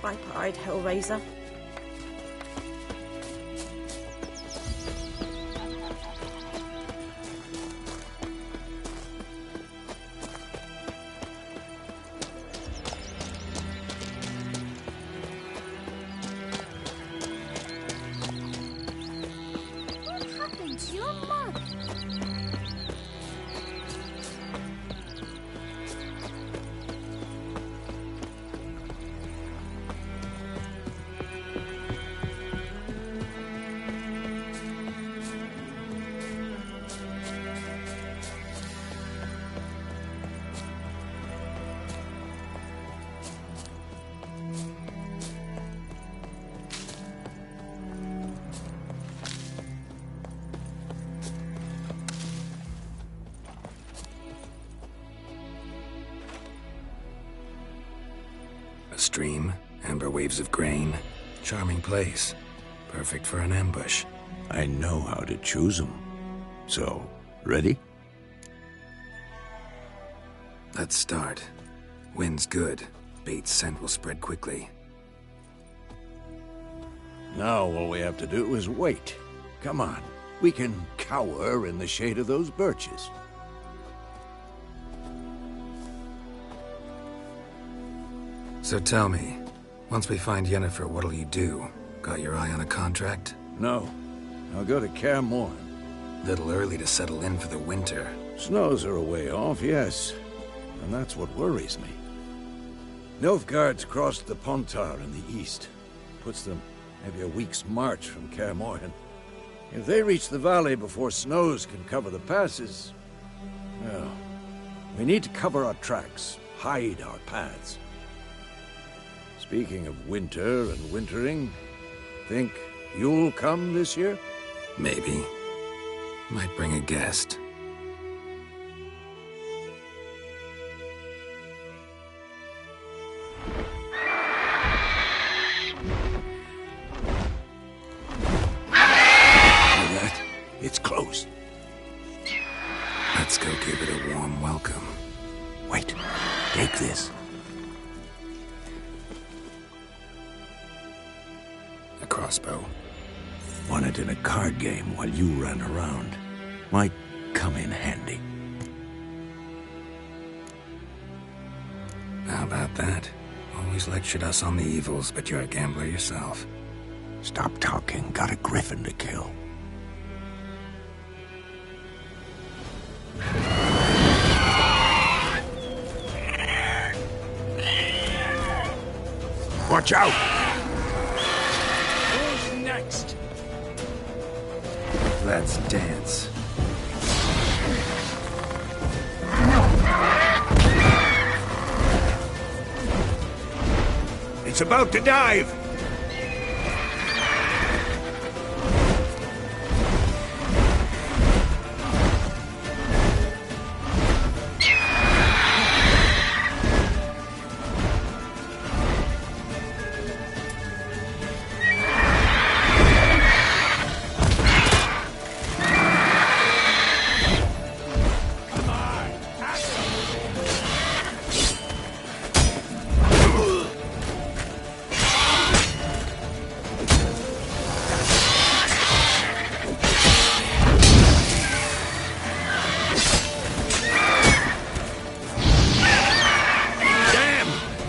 Viper-eyed Hellraiser. What happened to your mug? A stream, amber waves of grain. Charming place. Perfect for an ambush. I know how to choose them. So, ready? Let's start. Wind's good. Bait's scent will spread quickly. Now all we have to do is wait. Come on. We can cower in the shade of those birches. So tell me, once we find Yennefer, what'll you do? Got your eye on a contract? No. I'll go to Kaer Morhen. Little early to settle in for the winter. Snows are a way off, yes. And that's what worries me. Nilfgaard's crossed the Pontar in the east. Puts them maybe a week's march from Kaer Morhen. If they reach the valley before snows can cover the passes... well, we need to cover our tracks, hide our paths. Speaking of winter and wintering, think you'll come this year? Maybe. Might bring a guest. That? It's close. Let's go give it a warm welcome. Wait, take this. A crossbow. Won it in a card game while you ran around. Might come in handy. How about that? Always lectured us on the evils, but you're a gambler yourself. Stop talking. Got a griffin to kill. Watch out! Who's next? Let's dance. It's about to dive!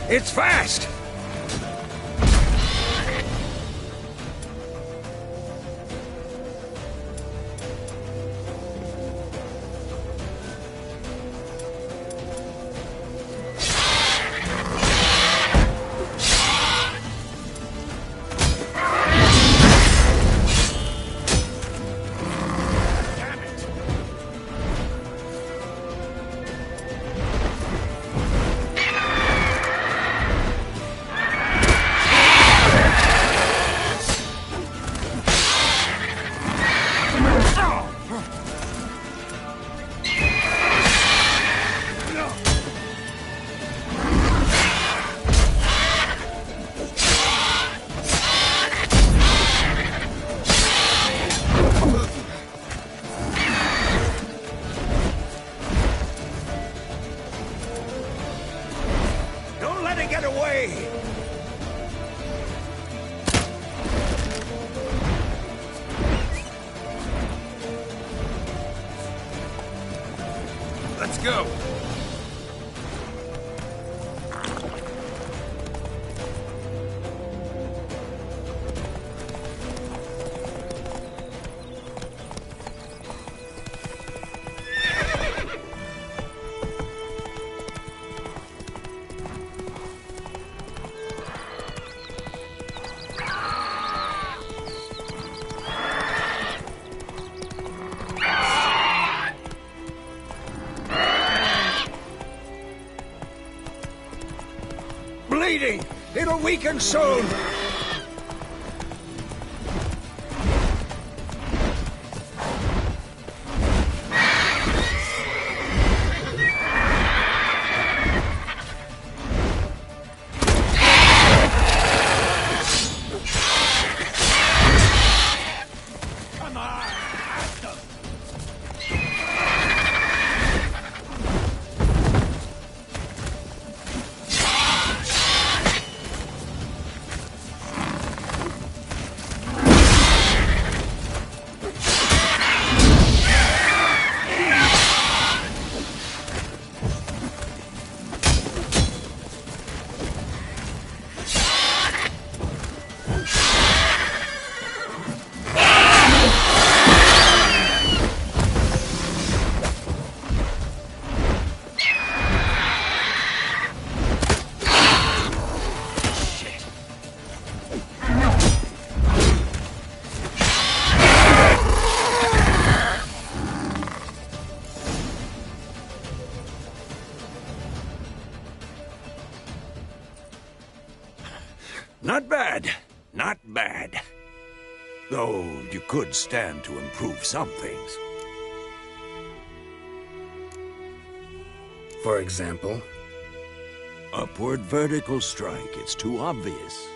It's fast! Don't let it get away! Let's go! Bleeding! It'll weaken soon! Not bad. Not bad. Though you could stand to improve some things. For example? Upward vertical strike. It's too obvious.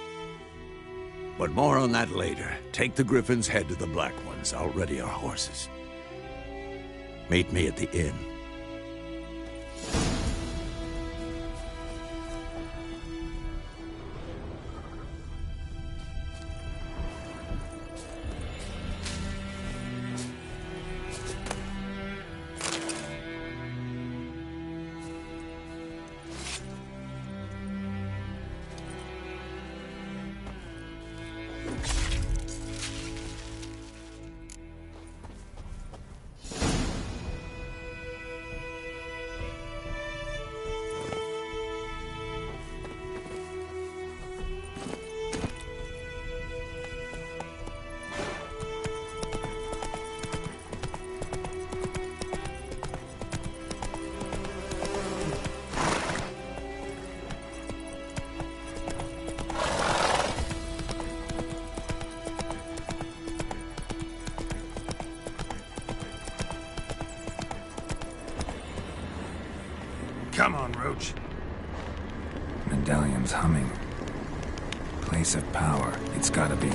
But more on that later. Take the Griffin's head to the Black Ones. I'll ready our horses. Meet me at the inn. Come on, Roach. Medallion's humming. Place of power. It's gotta be.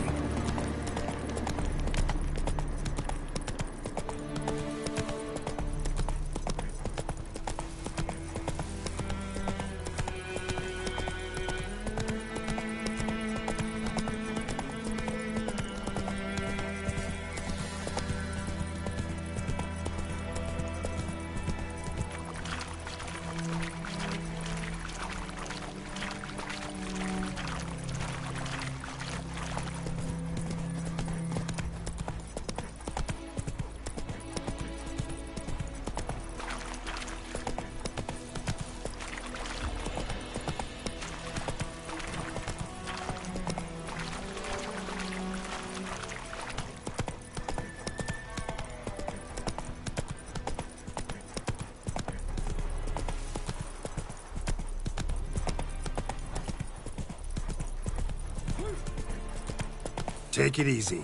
Take it easy.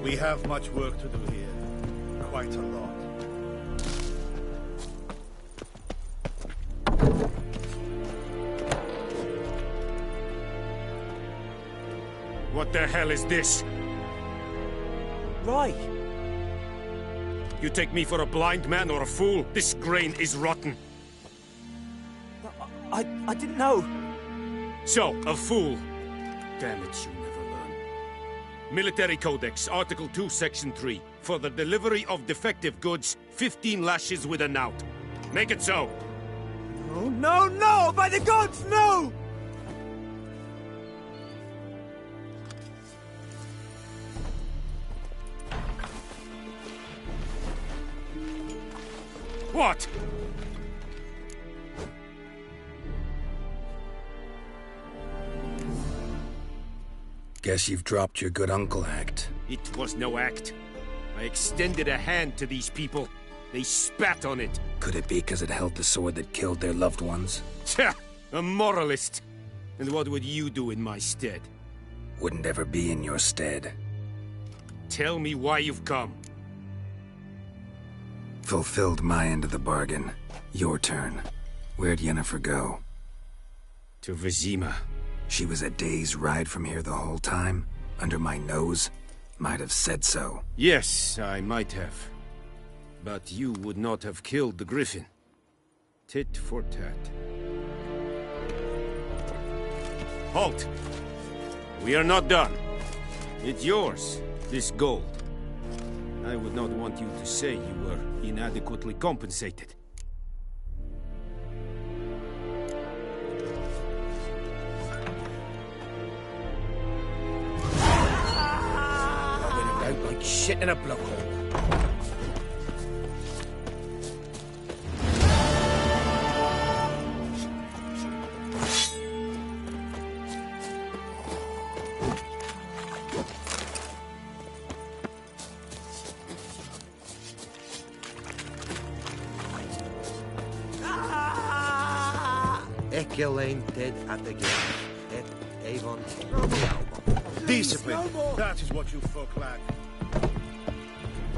We have much work to do here. Quite a lot. What the hell is this? Right. You take me for a blind man or a fool? This grain is rotten. I didn't know. So, a fool. Damn it, you never learn. Military Codex, Article 2, Section 3. For the delivery of defective goods, 15 lashes with a knout. Make it so. No, no, no! By the gods, no! What? Guess you've dropped your good uncle act. It was no act. I extended a hand to these people. They spat on it. Could it be because it held the sword that killed their loved ones? Tja, a moralist. And what would you do in my stead? Wouldn't ever be in your stead. Tell me why you've come. Fulfilled my end of the bargain. Your turn. Where'd Yennefer go? To Vizima. She was a day's ride from here the whole time? Under my nose? Might have said so. Yes, I might have. But you would not have killed the Griffin. Tit for tat. Halt! We are not done. It's yours, this gold. I would not want you to say you were inadequately compensated. Out like shit in a block hole. Elaine dead at the gate. Avon. Discipline. That is what you folk lack.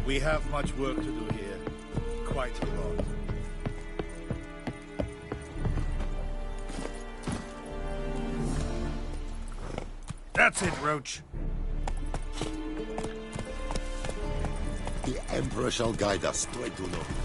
We have much work to do here. Quite a lot. That's it, Roach. The Emperor shall guide us straight to North.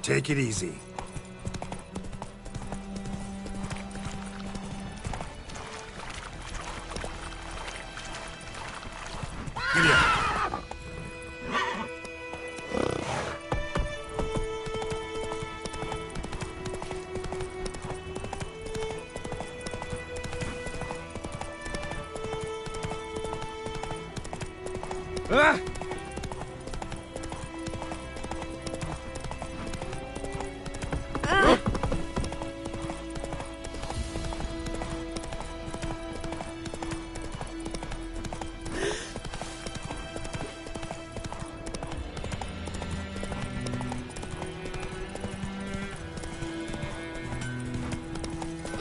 Take it easy. Giddy up. Ah!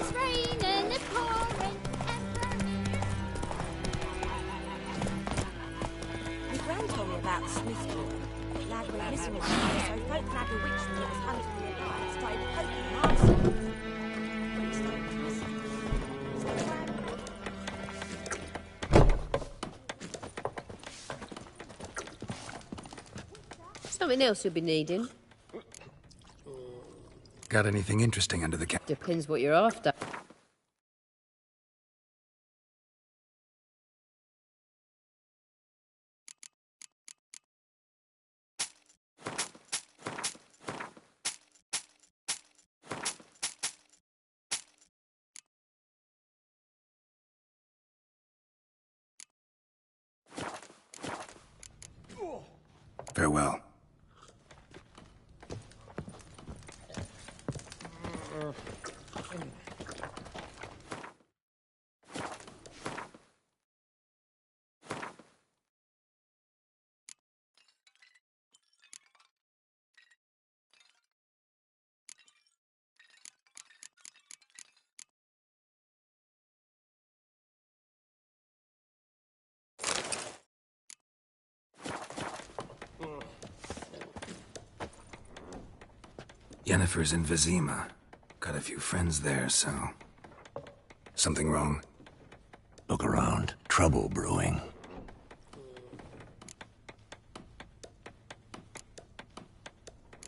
It's raining, it's pouring, and burning. My gran told me about the Smith boy. The lad went missing with him, so folk grabbed a witch that was hunting him alive and started poking him arse. But he started to miss him. Something else you'll be needing. Got anything interesting under the cap? Depends what you're after. Farewell. Yennefer's in Vizima. Got a few friends there, so... Something wrong? Look around. Trouble brewing.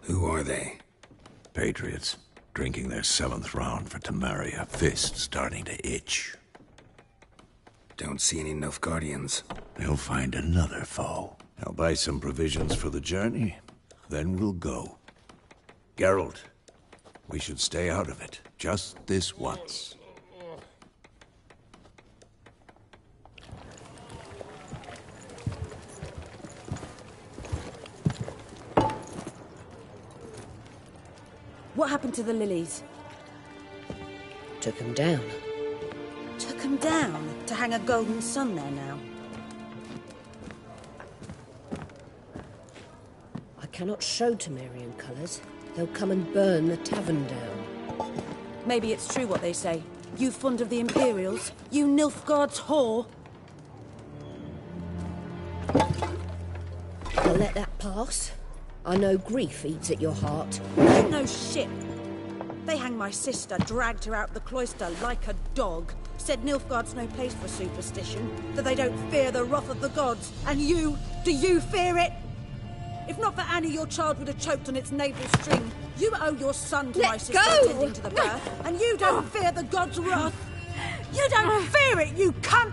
Who are they? Patriots. Drinking their 7th round for Temeria. Fist starting to itch. Don't see any Nilfgaardians. They'll find another foe. I'll buy some provisions for the journey. Then we'll go. Geralt, we should stay out of it. Just this once. What happened to the lilies? Took him down. Took them down to hang a golden sun there now. I cannot show Temerian colours. They'll come and burn the tavern down. Maybe it's true what they say. You fond of the Imperials? You Nilfgaard's whore? I'll let that pass. I know grief eats at your heart. You know shit. They hanged my sister, dragged her out the cloister like a dog. Said Nilfgaard's no place for superstition, that they don't fear the wrath of the gods. And you, do you fear it? If not for Annie, your child would have choked on its navel string. You owe your son to my sister attending to the birth, and you don't fear the gods' wrath. You don't fear it, you cunt!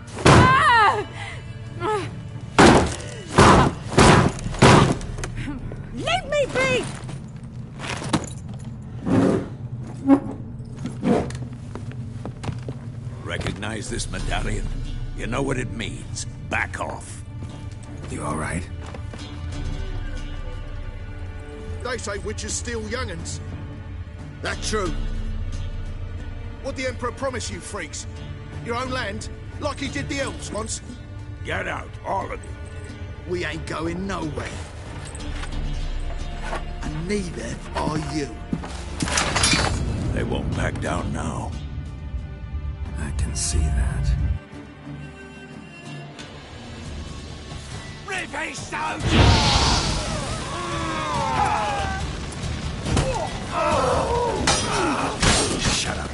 Leave me be! Recognize this medallion? You know what it means. Back off. You all right? They say witches steal young'uns. That true? What'd the Emperor promise you freaks? Your own land? Like he did the elves once? Get out, all of you. We ain't going nowhere. And neither are you. They won't back down now. I can see that. Rip soldier! Shut up.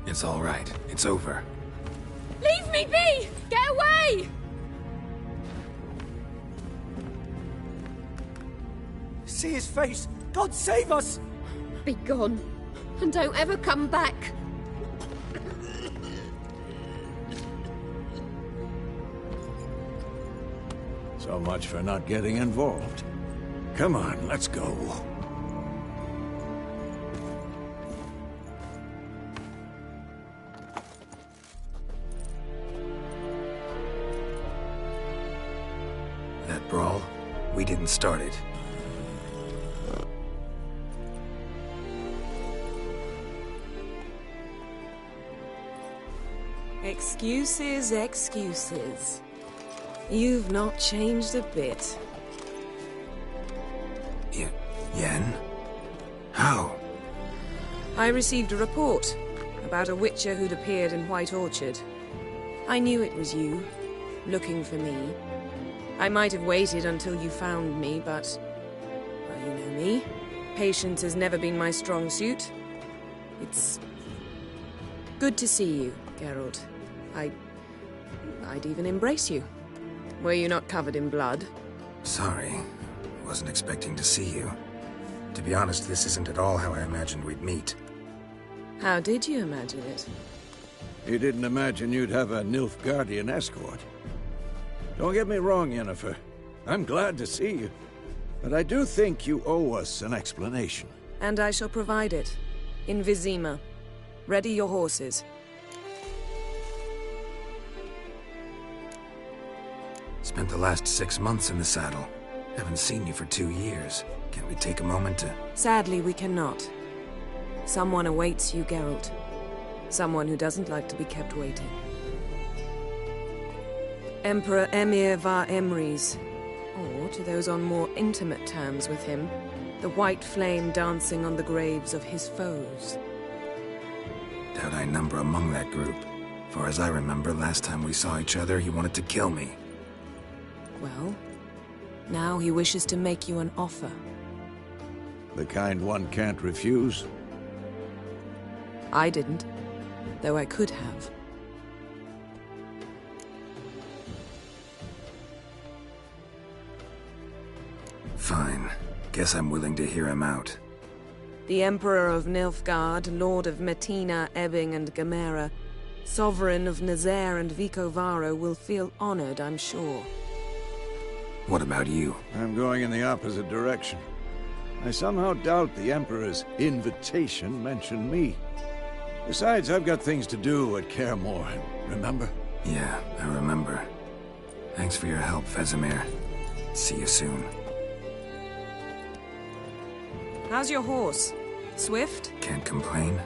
It's all right. It's over. Leave me be! Get away! See his face! God save us! Be gone. And don't ever come back. So much for not getting involved. Come on, let's go. That brawl, we didn't start it. Excuses, excuses. You've not changed a bit. Yen? How? I received a report about a witcher who'd appeared in White Orchard. I knew it was you, looking for me. I might have waited until you found me, but... well, you know me. Patience has never been my strong suit. It's... good to see you, Geralt. I'd even embrace you. Were you not covered in blood? Sorry. Wasn't expecting to see you. To be honest, this isn't at all how I imagined we'd meet. How did you imagine it? You didn't imagine you'd have a Nilfgaardian escort. Don't get me wrong, Yennefer. I'm glad to see you. But I do think you owe us an explanation. And I shall provide it. In Vizima. Ready your horses. Spent the last 6 months in the saddle. Haven't seen you for 2 years. Can we take a moment to... Sadly, we cannot. Someone awaits you, Geralt. Someone who doesn't like to be kept waiting. Emperor Emir var Emrys. Or, to those on more intimate terms with him, the white flame dancing on the graves of his foes. Doubt I number among that group. For as I remember, last time we saw each other, he wanted to kill me. Well, now he wishes to make you an offer. The kind one can't refuse? I didn't, though I could have. Fine. Guess I'm willing to hear him out. The Emperor of Nilfgaard, Lord of Metina, Ebbing and Gamera, Sovereign of Nazaire and Vicovaro will feel honored, I'm sure. What about you? I'm going in the opposite direction. I somehow doubt the Emperor's invitation mentioned me. Besides, I've got things to do at Kaer Morhen, remember? Yeah, I remember. Thanks for your help, Vesemir. See you soon. How's your horse? Swift? Can't complain.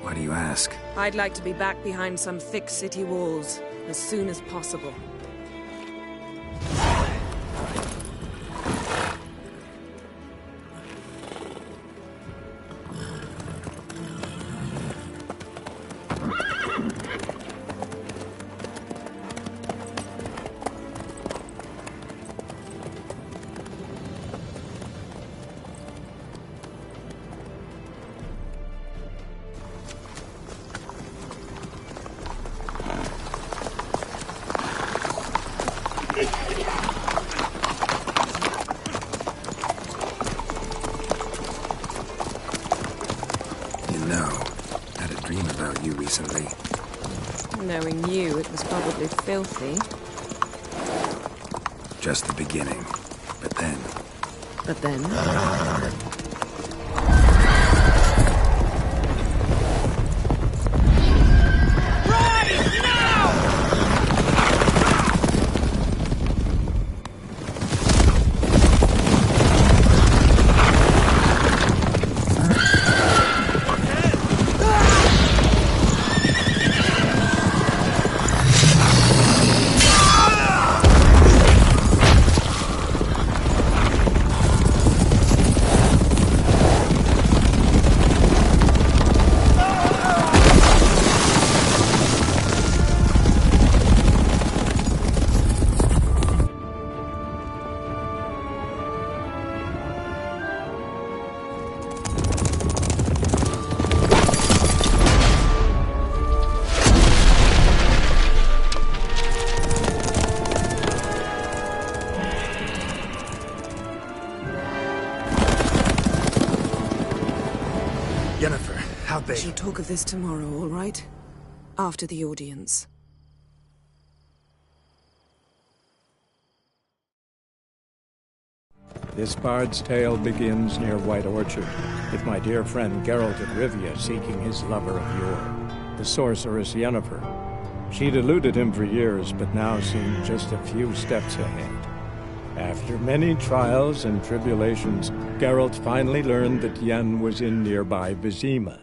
Why do you ask? I'd like to be back behind some thick city walls as soon as possible. Recently. Knowing you, it was probably filthy. Just the beginning. But then... But then? Yennefer, how they... We shall talk of this tomorrow, all right? After the audience. This bard's tale begins near White Orchard, with my dear friend Geralt of Rivia seeking his lover of yore, the sorceress Yennefer. She'd eluded him for years, but now seemed just a few steps ahead. After many trials and tribulations, Geralt finally learned that Yen was in nearby Vizima.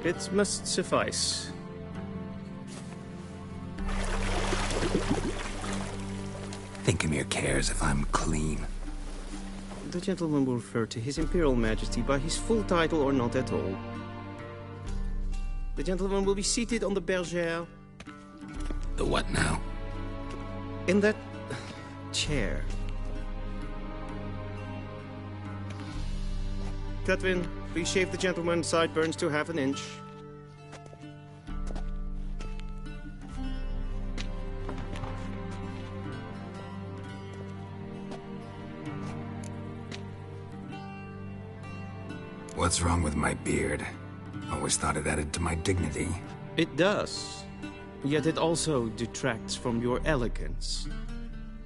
It must suffice. Thinkemere cares if I'm clean. The gentleman will refer to His Imperial Majesty by his full title or not at all. The gentleman will be seated on the bergère. The what now? In that chair. Catwin, please shave the gentleman's sideburns to half an inch. What's wrong with my beard? Always thought it added to my dignity. It does. Yet it also detracts from your elegance.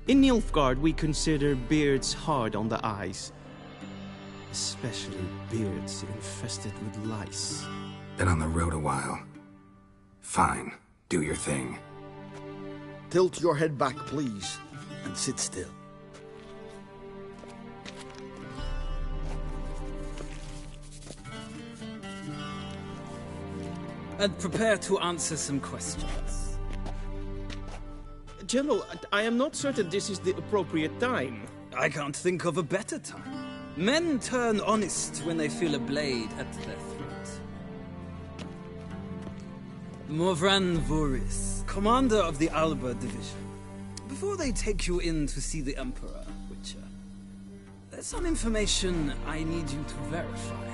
In Nilfgaard, we consider beards hard on the eyes. Especially beards infested with lice. Been on the road a while. Fine, do your thing. Tilt your head back, please, and sit still. And prepare to answer some questions. General, I am not certain this is the appropriate time. I can't think of a better time. Men turn honest when they feel a blade at their throat. Morvran Voris, commander of the Alba Division. Before they take you in to see the Emperor, Witcher, there's some information I need you to verify.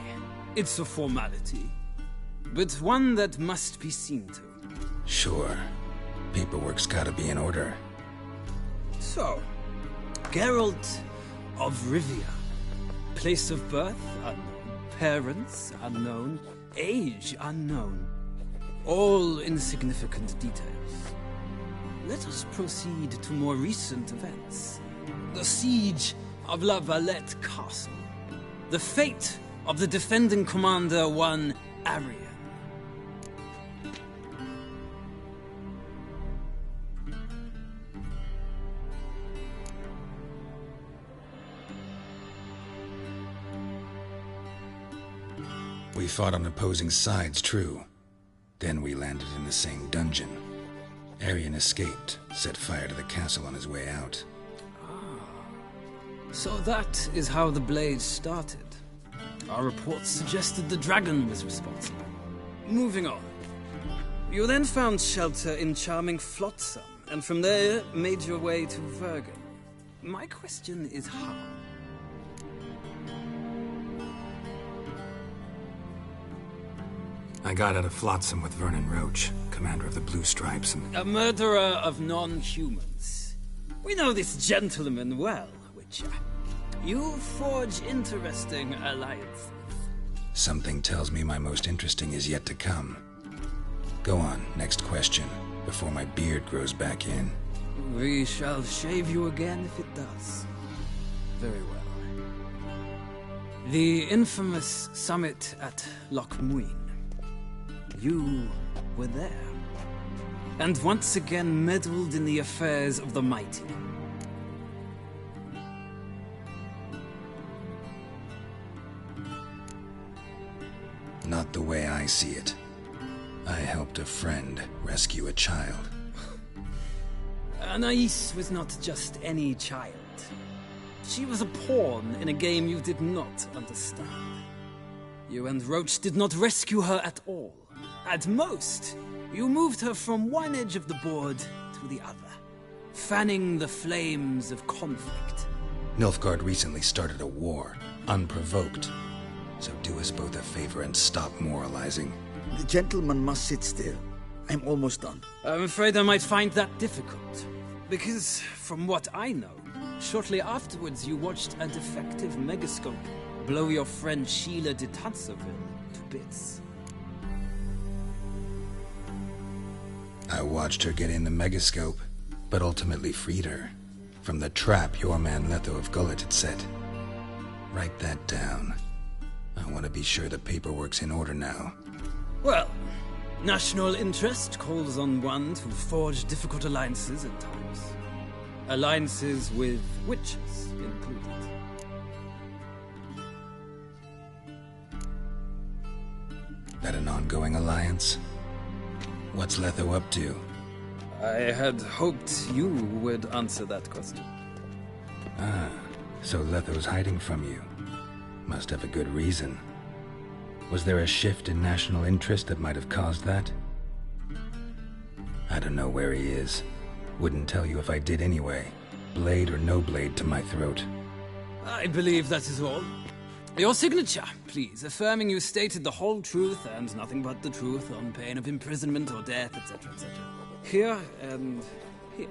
It's a formality, but one that must be seen to. Sure. Paperwork's gotta be in order. So, Geralt of Rivia. Place of birth unknown. Parents unknown. Age unknown. All insignificant details. Let us proceed to more recent events. The siege of La Valette Castle. The fate of the defending commander, one Arian. We fought on opposing sides, true. Then we landed in the same dungeon. Arian escaped, set fire to the castle on his way out. So that is how the blaze started. Our reports suggested the dragon was responsible. Moving on. You then found shelter in charming Flotsam, and from there made your way to Vergen. My question is how? I got out of Flotsam with Vernon Roach, commander of the Blue Stripes, and... A murderer of non-humans. We know this gentleman well, Witcher. You forge interesting alliances. Something tells me my most interesting is yet to come. Go on, next question, before my beard grows back in. We shall shave you again if it does. Very well. The infamous summit at Loch Muin. You were there. And once again meddled in the affairs of the mighty. Not the way I see it. I helped a friend rescue a child. Anais was not just any child. She was a pawn in a game you did not understand. You and Roach did not rescue her at all. At most, you moved her from one edge of the board to the other, fanning the flames of conflict. Nilfgaard recently started a war, unprovoked. So do us both a favor and stop moralizing. The gentleman must sit still. I'm almost done. I'm afraid I might find that difficult. Because, from what I know, shortly afterwards you watched a defective megascope blow your friend Sheila de Tanserville to bits. I watched her get in the megascope, but ultimately freed her from the trap your man Letho of Gullet had set. Write that down. I want to be sure the paperwork's in order now. Well, national interest calls on one to forge difficult alliances at times. Alliances with witches included. That an ongoing alliance? What's Letho up to? I had hoped you would answer that question. Ah, so Letho's hiding from you. Must have a good reason. Was there a shift in national interest that might have caused that? I don't know where he is. Wouldn't tell you if I did anyway. Blade or no blade to my throat. I believe that is all. Your signature, please, affirming you stated the whole truth and nothing but the truth on pain of imprisonment or death, etc., etc. Here and here.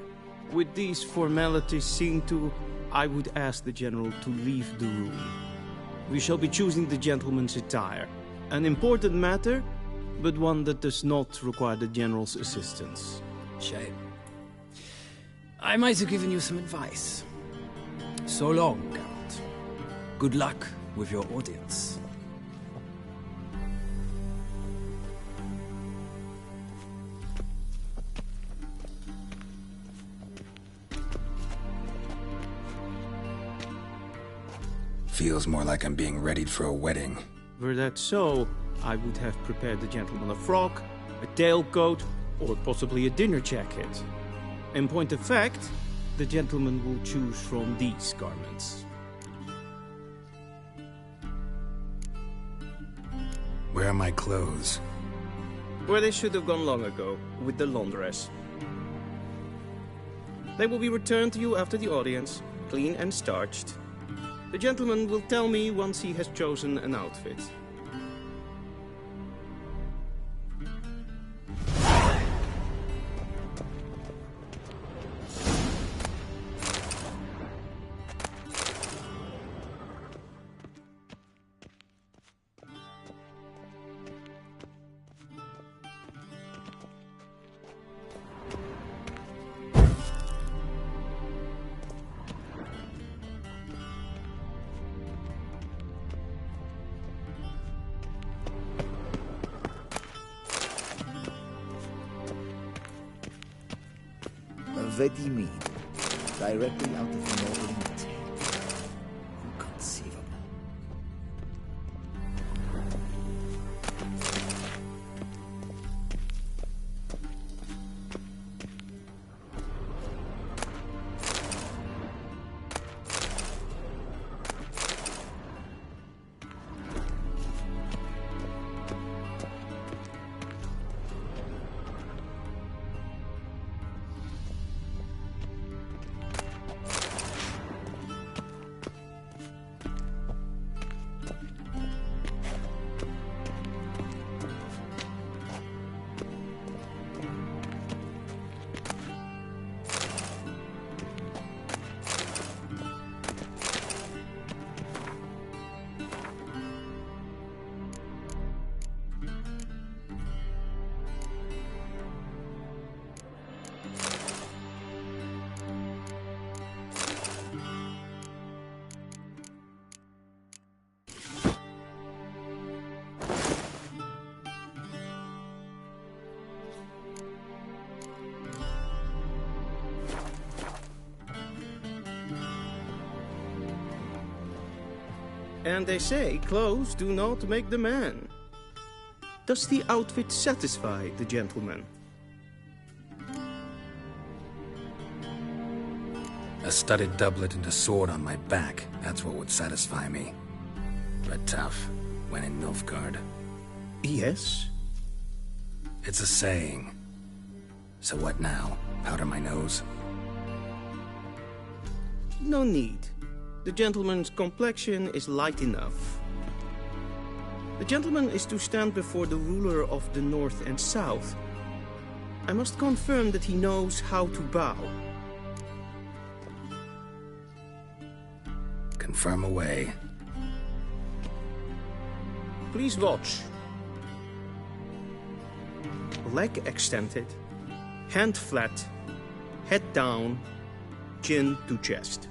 With these formalities seen to, I would ask the General to leave the room. We shall be choosing the gentleman's attire. An important matter, but one that does not require the General's assistance. Shame. I might have given you some advice. So long, Geralt. Good luck with your audience. Feels more like I'm being readied for a wedding. Were that so, I would have prepared the gentleman a frock, a tailcoat, or possibly a dinner jacket. In point of fact, the gentleman will choose from these garments. Where are my clothes? Where they should have gone long ago, with the laundress. They will be returned to you after the audience, clean and starched. The gentleman will tell me once he has chosen an outfit. Vedimi, directly out of the northern tail. Inconceivable. And they say clothes do not make the man. Does the outfit satisfy the gentleman? A studded doublet and a sword on my back, that's what would satisfy me. But tough, when in Nilfgaard. Yes? It's a saying. So what now? Powder my nose? No need. The gentleman's complexion is light enough. The gentleman is to stand before the ruler of the North and South. I must confirm that he knows how to bow. Confirm away. Please watch. Leg extended, hand flat, head down, chin to chest.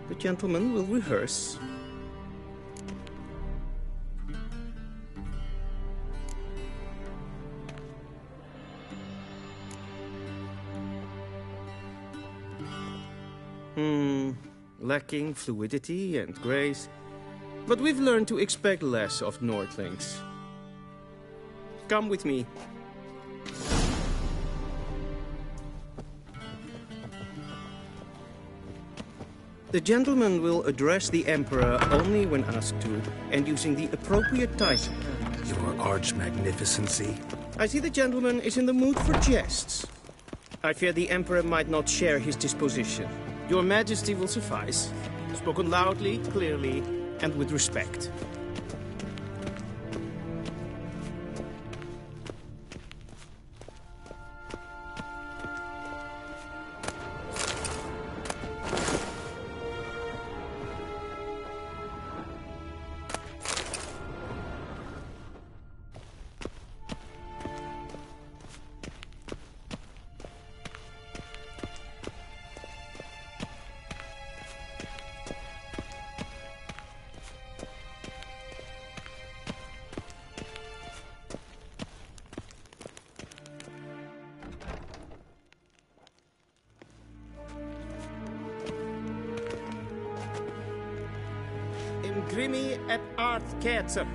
The gentleman will rehearse. Lacking fluidity and grace. But we've learned to expect less of Nordlings. Come with me. The gentleman will address the Emperor only when asked to, and using the appropriate title. Your Arch-Magnificency? I see the gentleman is in the mood for jests. I fear the Emperor might not share his disposition. Your Majesty will suffice. Spoken loudly, clearly, and with respect. Grimi eb art ketzer.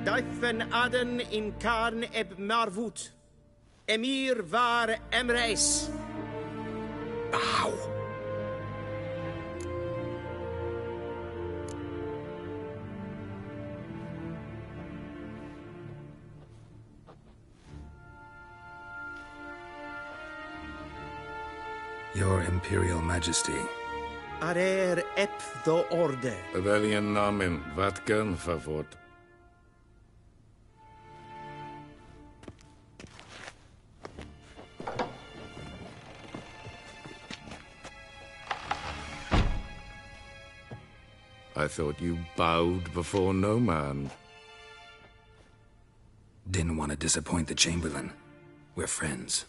Daifen aden in karn eb marvut. Emir var emreis. Ow. Your Imperial Majesty. Arer ep do orde. Weljen namen, wat kan favor? I thought you bowed before no man. Didn't want to disappoint the Chamberlain. We're friends.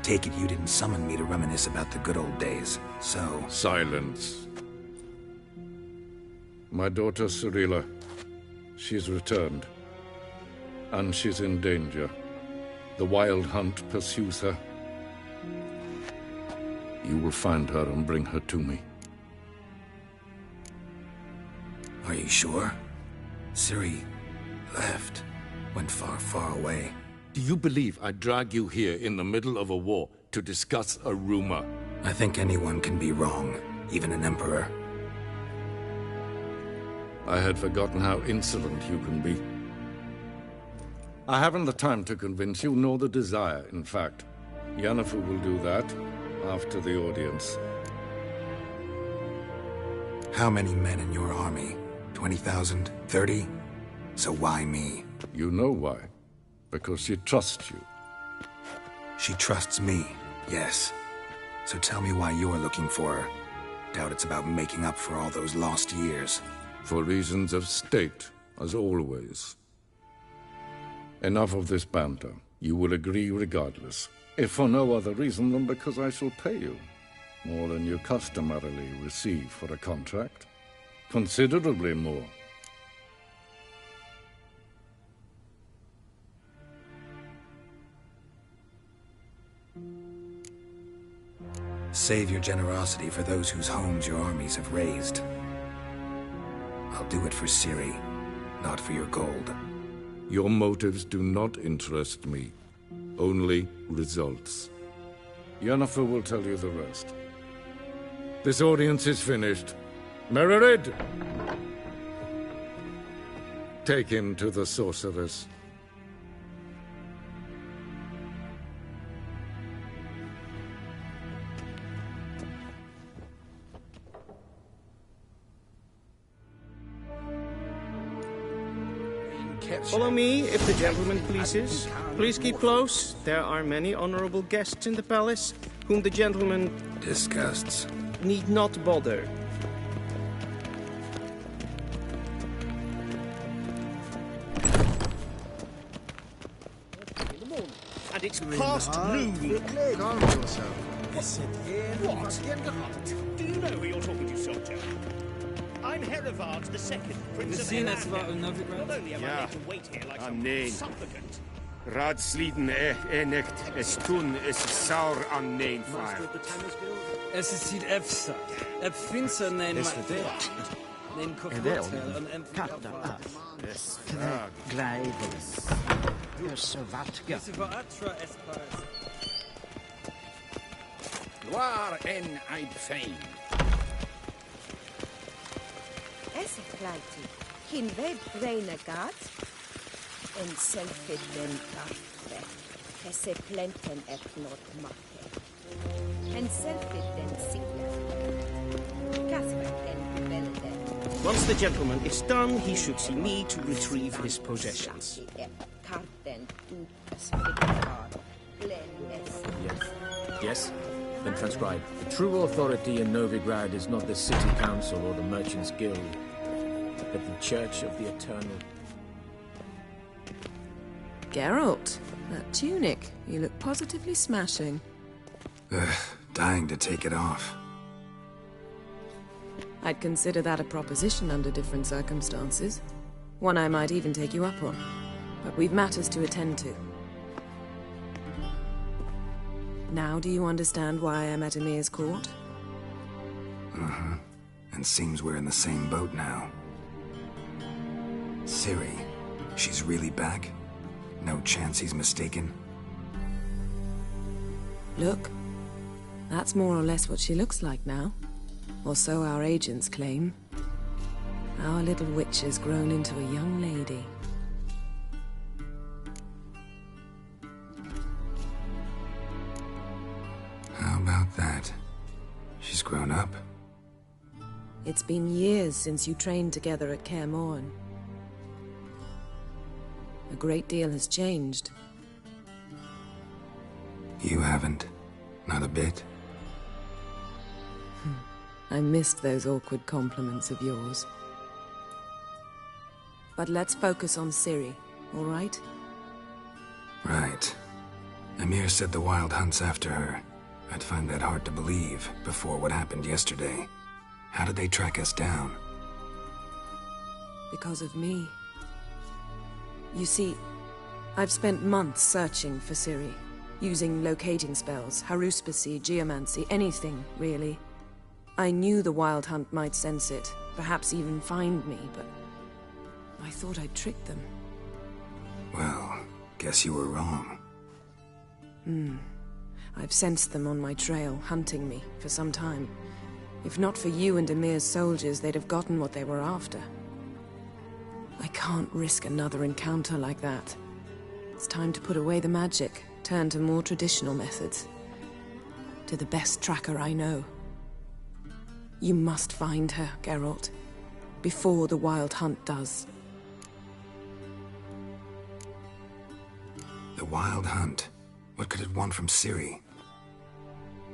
Take it you didn't summon me to reminisce about the good old days, so... Silence. My daughter Cyrilla, she's returned. And she's in danger. The Wild Hunt pursues her. You will find her and bring her to me. Are you sure? Ciri left. Went far, far away. Do you believe I'd drag you here in the middle of a war to discuss a rumor? I think anyone can be wrong, even an emperor. I had forgotten how insolent you can be. I haven't the time to convince you, nor the desire, in fact. Yennefer will do that after the audience. How many men in your army? 20,000? 30? So why me? You know why. Because she trusts you. She trusts me, yes. So tell me why you're looking for her. Doubt it's about making up for all those lost years. For reasons of state, as always. Enough of this banter. You will agree regardless. If for no other reason than because I shall pay you. More than you customarily receive for a contract. Considerably more. Save your generosity for those whose homes your armies have razed. I'll do it for Ciri, not for your gold. Your motives do not interest me. Only results. Yennefer will tell you the rest. This audience is finished. Mererid! Take him to the sorceress. Follow me, if the gentleman pleases. Please keep close. There are many honorable guests in the palace, whom the gentleman... disgusts. ...need not bother. And it's past noon. Calm yourself. What? Do you know who you're talking to, soldier? I'm Herivard the Second, Prince of Elan. Not only am I made to wait here like some supplicant. Raadsleden nicht es tun, es saur an nein fire. Es is hier efsa. Ep finser nein nein koffer en Kapta af. Gleides. Waar en I'd fain. Esiflaiti, hin ved renegat, en selfiden kaffe, hesse plenten eplot makke, en selfiden sikle, kasveten velde. Once the gentleman is done, he should see me to retrieve his possessions. Yes? Then transcribe. The true authority in Novigrad is not the city council or the merchants' guild, but the Church of the Eternal. Geralt, that tunic. You look positively smashing. Ugh, dying to take it off. I'd consider that a proposition under different circumstances. One I might even take you up on. But we've matters to attend to. Now do you understand why I'm at Emir's court? Uh-huh. And seems we're in the same boat now. Ciri, she's really back? No chance he's mistaken? Look, that's more or less what she looks like now. Or so our agents claim. Our little witch has grown into a young lady. How about that? She's grown up. It's been years since you trained together at Kaer Morhen. A great deal has changed. You haven't. Not a bit. I missed those awkward compliments of yours. But let's focus on Ciri, all right? Right. Emir said the Wild Hunt's after her. I'd find that hard to believe before what happened yesterday. How did they track us down? Because of me. You see, I've spent months searching for Ciri, using locating spells, haruspicy, geomancy, anything, really. I knew the Wild Hunt might sense it, perhaps even find me, but I thought I'd tricked them. Well, guess you were wrong. I've sensed them on my trail, hunting me, for some time. If not for you and Emir's soldiers, they'd have gotten what they were after. I can't risk another encounter like that. It's time to put away the magic, turn to more traditional methods. To the best tracker I know. You must find her, Geralt. Before the Wild Hunt does. The Wild Hunt? What could it want from Ciri?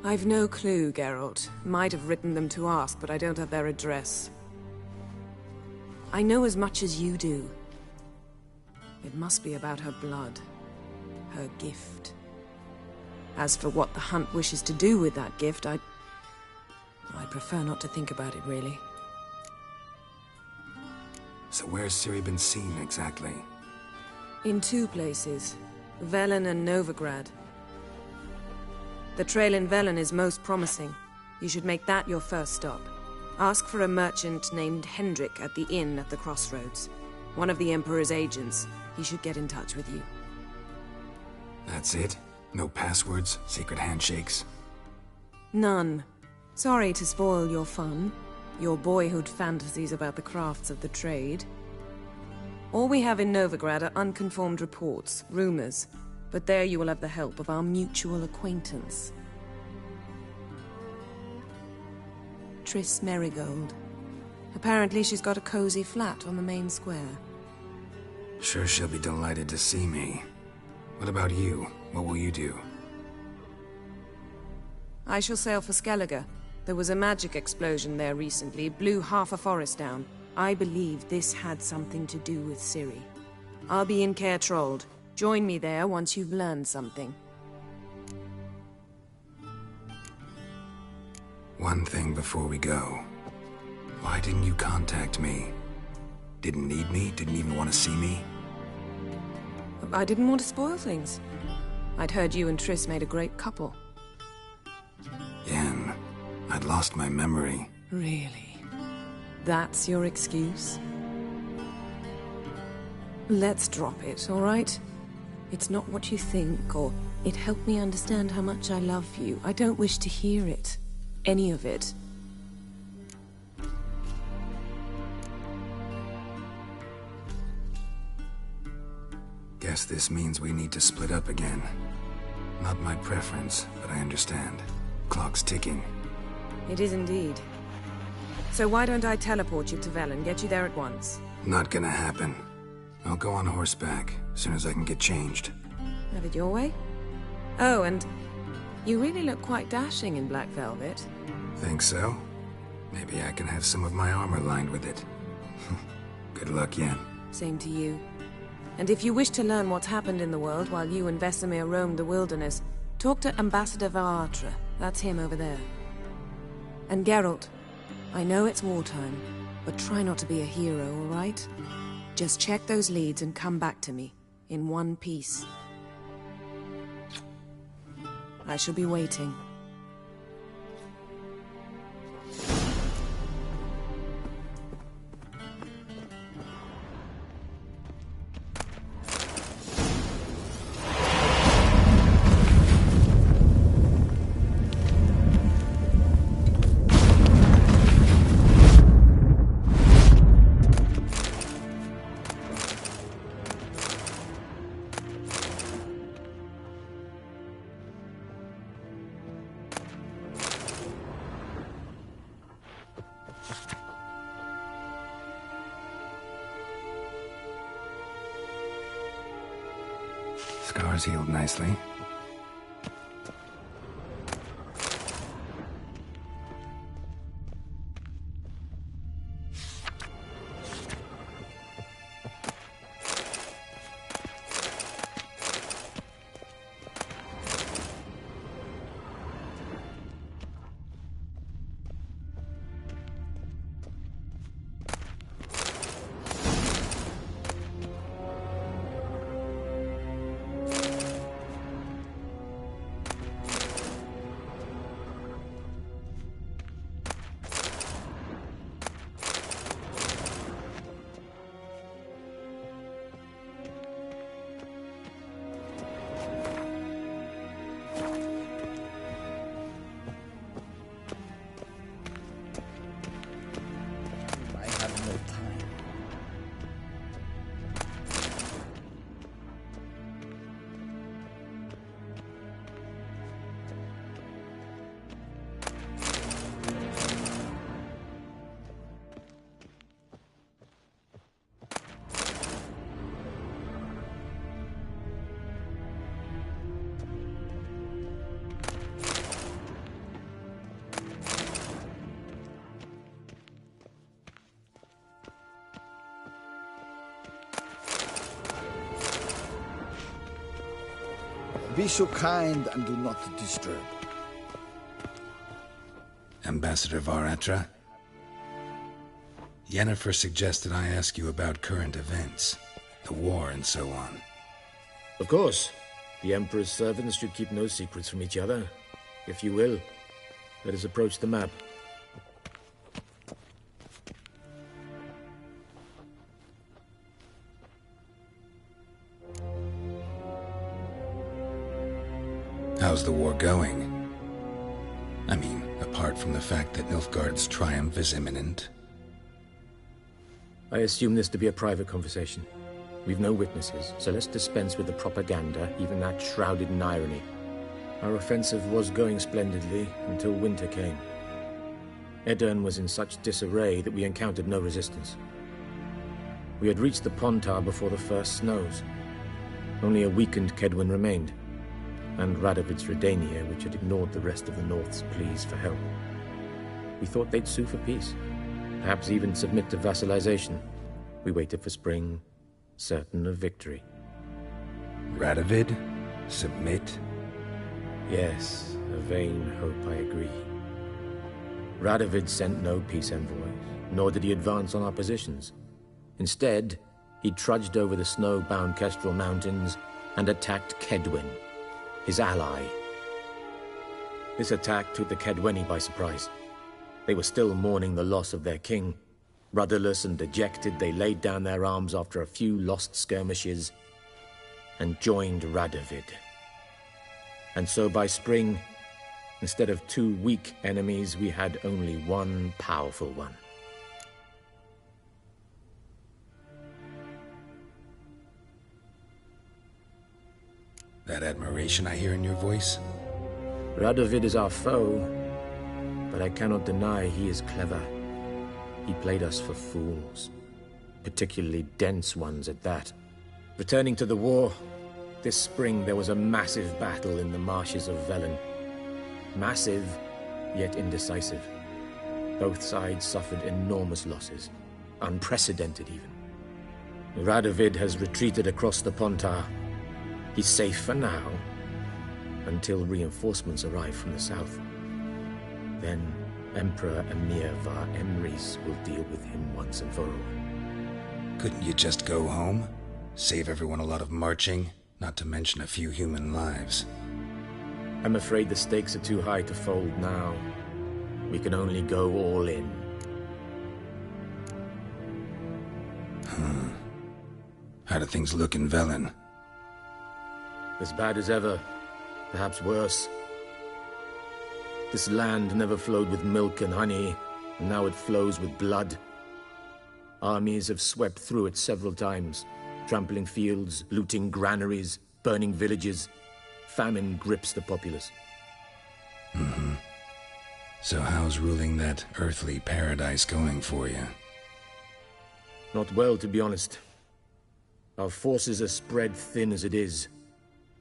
I've no clue, Geralt. Might have written them to ask, but I don't have their address. I know as much as you do. It must be about her blood. Her gift. As for what the Hunt wishes to do with that gift, I'd prefer not to think about it, really. So where's Ciri been seen, exactly? In two places. Velen and Novigrad. The trail in Velen is most promising. You should make that your first stop. Ask for a merchant named Hendrik at the inn at the crossroads. One of the Emperor's agents. He should get in touch with you. That's it? No passwords? Secret handshakes? None. Sorry to spoil your fun. Your boyhood fantasies about the crafts of the trade. All we have in Novigrad are unconfirmed reports, rumors. But there you will have the help of our mutual acquaintance. Triss Merigold. Apparently she's got a cozy flat on the main square. Sure she'll be delighted to see me. What about you? What will you do? I shall sail for Skellige. There was a magic explosion there recently, blew half a forest down. I believe this had something to do with Ciri. I'll be in Caer Trold. Join me there once you've learned something. One thing before we go. Why didn't you contact me? Didn't need me? Didn't even want to see me? I didn't want to spoil things. I'd heard you and Triss made a great couple. Yen, I'd lost my memory. Really? That's your excuse? Let's drop it, all right? It's not what you think, or it helped me understand how much I love you. I don't wish to hear it. Any of it. Guess this means we need to split up again. Not my preference, but I understand. Clock's ticking. It is indeed. So why don't I teleport you to Vel and get you there at once? Not gonna happen. I'll go on horseback, as soon as I can get changed. Have it your way? Oh, and you really look quite dashing in black velvet. Think so? Maybe I can have some of my armor lined with it. Good luck, Yen. Same to you. And if you wish to learn what's happened in the world while you and Vesemir roamed the wilderness, talk to Ambassador Varatra. That's him over there. And Geralt, I know it's wartime, but try not to be a hero, all right? Just check those leads and come back to me, in one piece. I shall be waiting. Scars healed nicely. Be so kind and do not disturb. Ambassador Varatra? Yennefer suggested I ask you about current events, the war and so on. Of course. The Emperor's servants should keep no secrets from each other. If you will, let us approach the map. How's the war going? I mean, apart from the fact that Nilfgaard's triumph is imminent. I assume this to be a private conversation. We've no witnesses, so let's dispense with the propaganda, even that shrouded in irony. Our offensive was going splendidly until winter came. Edirn was in such disarray that we encountered no resistance. We had reached the Pontar before the first snows. Only a weakened Kedwen remained, and Radovid's Redania, which had ignored the rest of the North's pleas for help. We thought they'd sue for peace, perhaps even submit to vassalization. We waited for spring, certain of victory. Radovid? Submit? Yes, a vain hope, I agree. Radovid sent no peace envoys, nor did he advance on our positions. Instead, he trudged over the snow-bound Kestrel Mountains and attacked Kedwen, his ally. This attack took the Kedweni by surprise. They were still mourning the loss of their king. Rudderless and dejected, they laid down their arms after a few lost skirmishes and joined Radovid. And so by spring, instead of 2 weak enemies, we had only one powerful one. That admiration I hear in your voice? Radovid is our foe, but I cannot deny he is clever. He played us for fools, particularly dense ones at that. Returning to the war, this spring there was a massive battle in the marshes of Velen. Massive, yet indecisive. Both sides suffered enormous losses, unprecedented even. Radovid has retreated across the Pontar. He's safe for now, until reinforcements arrive from the south. Then Emperor Emir var Emrys will deal with him once and for all. Couldn't you just go home? Save everyone a lot of marching, not to mention a few human lives. I'm afraid the stakes are too high to fold now. We can only go all in. How do things look in Velen? As bad as ever, perhaps worse. This land never flowed with milk and honey, and now it flows with blood. Armies have swept through it several times, trampling fields, looting granaries, burning villages. Famine grips the populace. So how's ruling that earthly paradise going for you? Not well, to be honest. Our forces are spread thin as it is,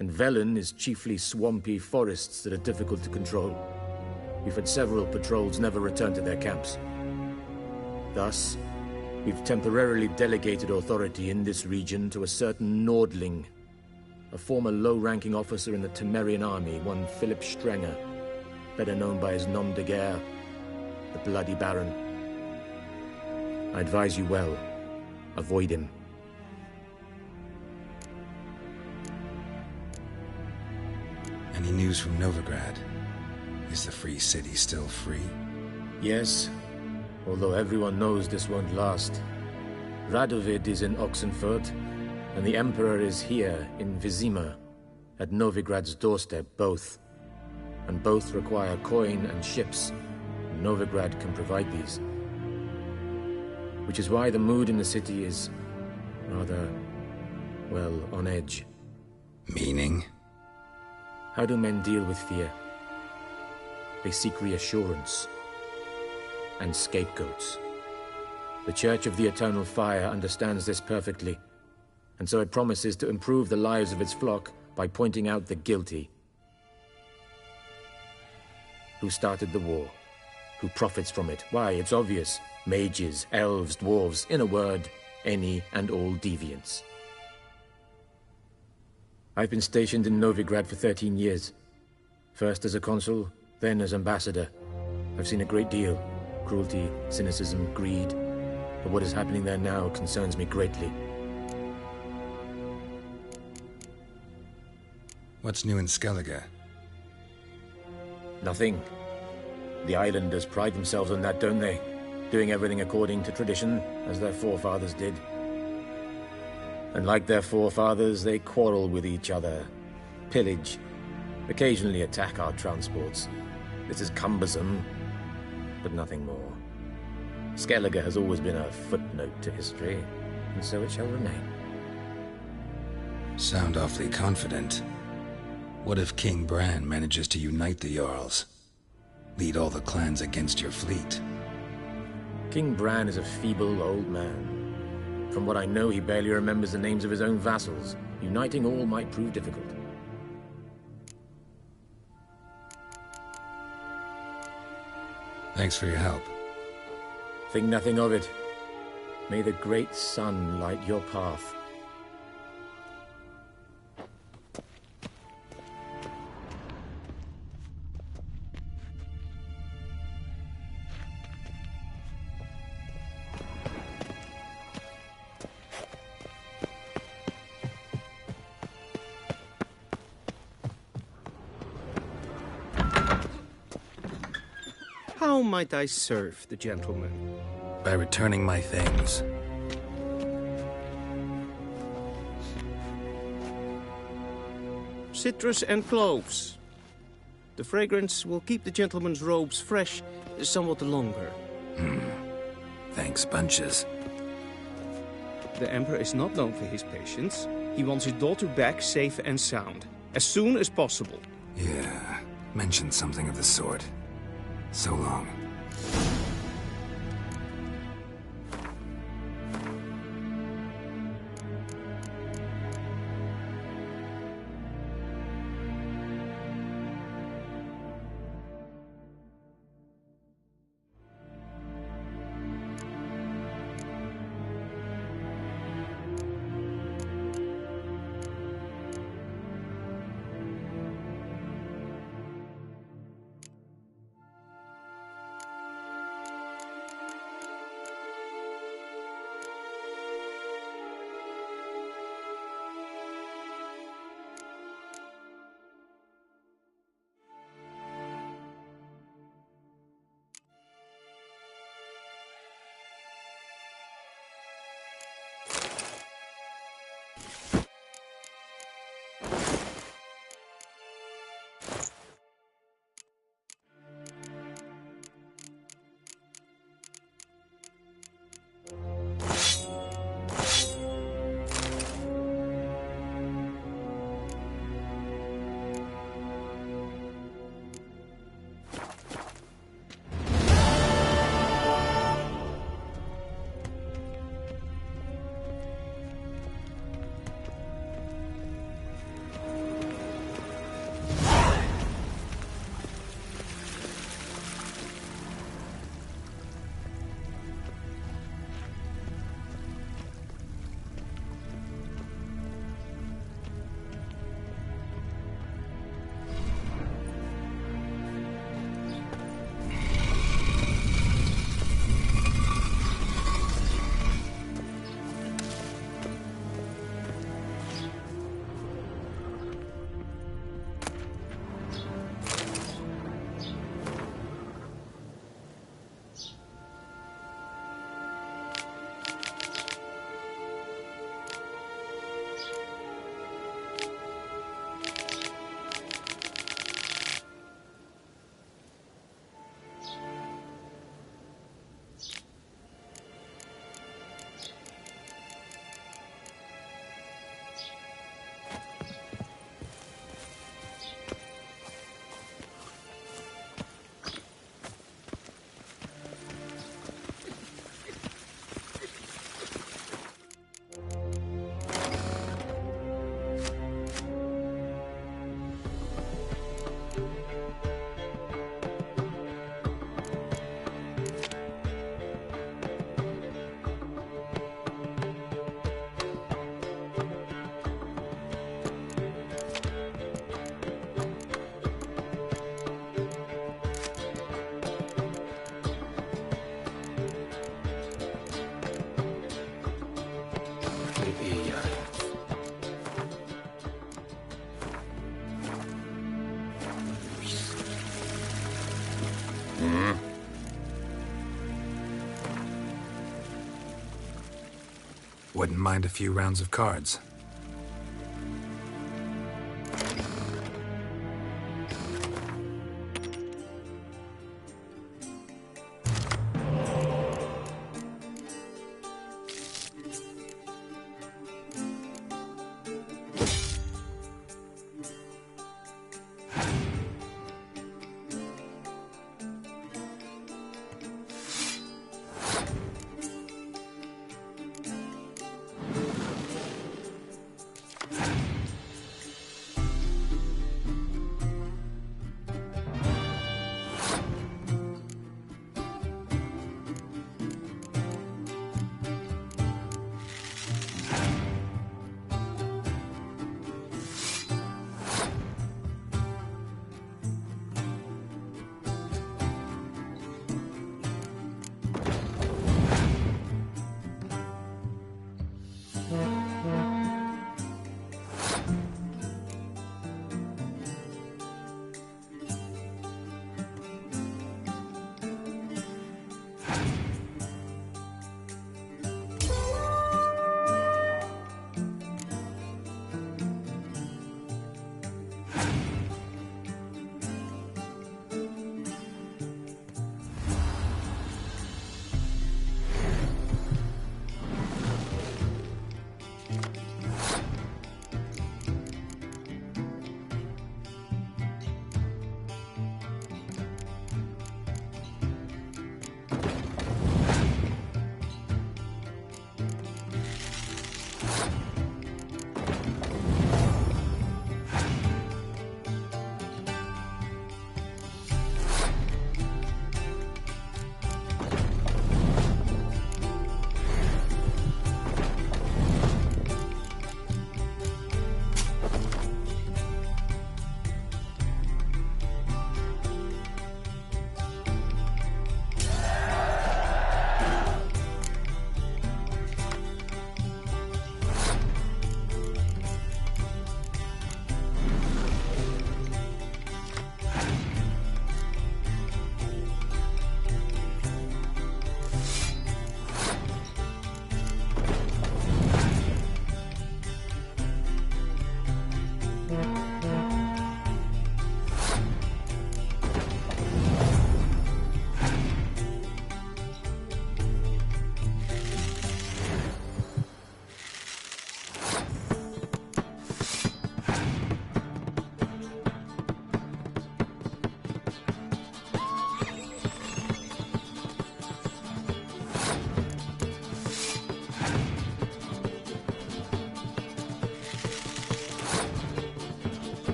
and Velen is chiefly swampy forests that are difficult to control. We've had several patrols never return to their camps. Thus, we've temporarily delegated authority in this region to a certain Nordling, a former low-ranking officer in the Temerian army, one Philip Strenger, better known by his nom de guerre, the Bloody Baron. I advise you well. Avoid him. Any news from Novigrad? Is the free city still free? Yes, although everyone knows this won't last. Radovid is in Oxenfurt, and the Emperor is here in Vizima, at Novigrad's doorstep, both. And both require coin and ships. Novigrad can provide these. Which is why the mood in the city is rather, well, on edge. Meaning? How do men deal with fear? They seek reassurance and scapegoats. The Church of the Eternal Fire understands this perfectly, and so it promises to improve the lives of its flock by pointing out the guilty. Who started the war? Who profits from it? Why, it's obvious. Mages, elves, dwarves, in a word, any and all deviants. I've been stationed in Novigrad for 13 years. First as a consul, then as ambassador. I've seen a great deal. Cruelty, cynicism, greed. But what is happening there now concerns me greatly. What's new in Skellige? Nothing. The islanders pride themselves on that, don't they? Doing everything according to tradition, as their forefathers did. And like their forefathers, they quarrel with each other, pillage, occasionally attack our transports. This is cumbersome, but nothing more. Skellige has always been a footnote to history, and so it shall remain. Sound awfully confident. What if King Bran manages to unite the Jarls? Lead all the clans against your fleet? King Bran is a feeble old man. From what I know, he barely remembers the names of his own vassals. Uniting all might prove difficult. Thanks for your help. Think nothing of it. May the great sun light your path. How might I serve the gentleman? By returning my things. citrus and cloves. The fragrance will keep the gentleman's robes fresh somewhat longer. Thanks, bunches. The Emperor is not known for his patience. He wants his daughter back safe and sound, as soon as possible. Yeah, mentioned something of the sort. So long. Wouldn't mind a few rounds of cards.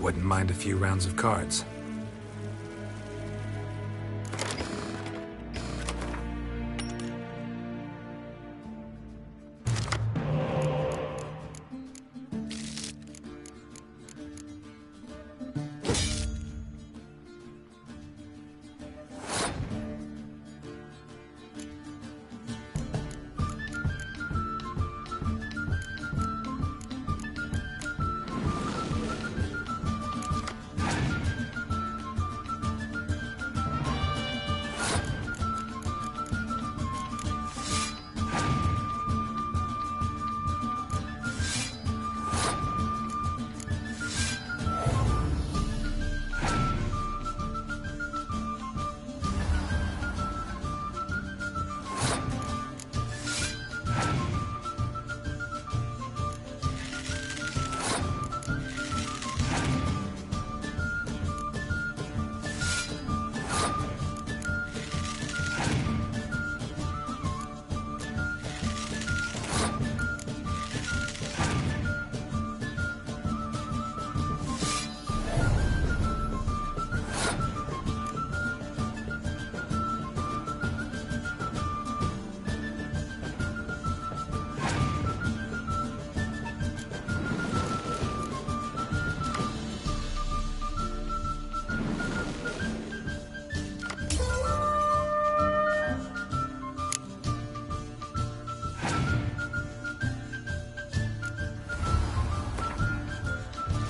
Wouldn't mind a few rounds of cards.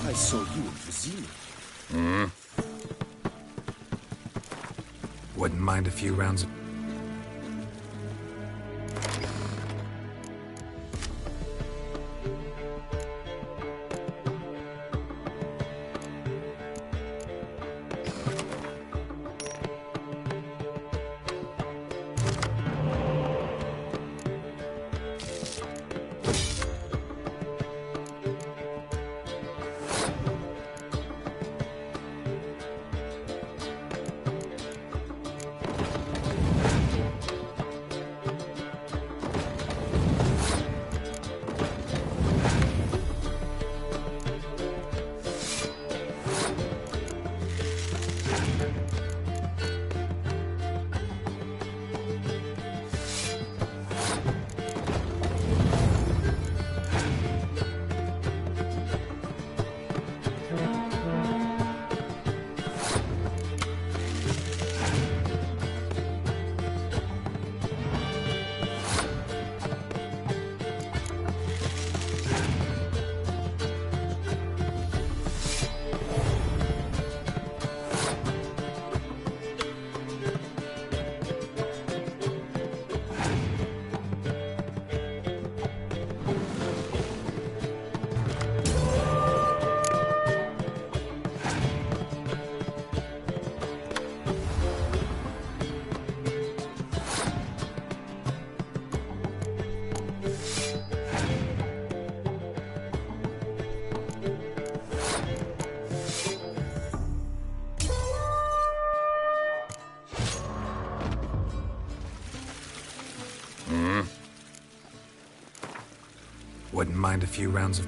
I saw you in Vizima. Wouldn't mind a few rounds of... Wouldn't mind a few rounds of...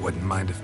Wouldn't mind if...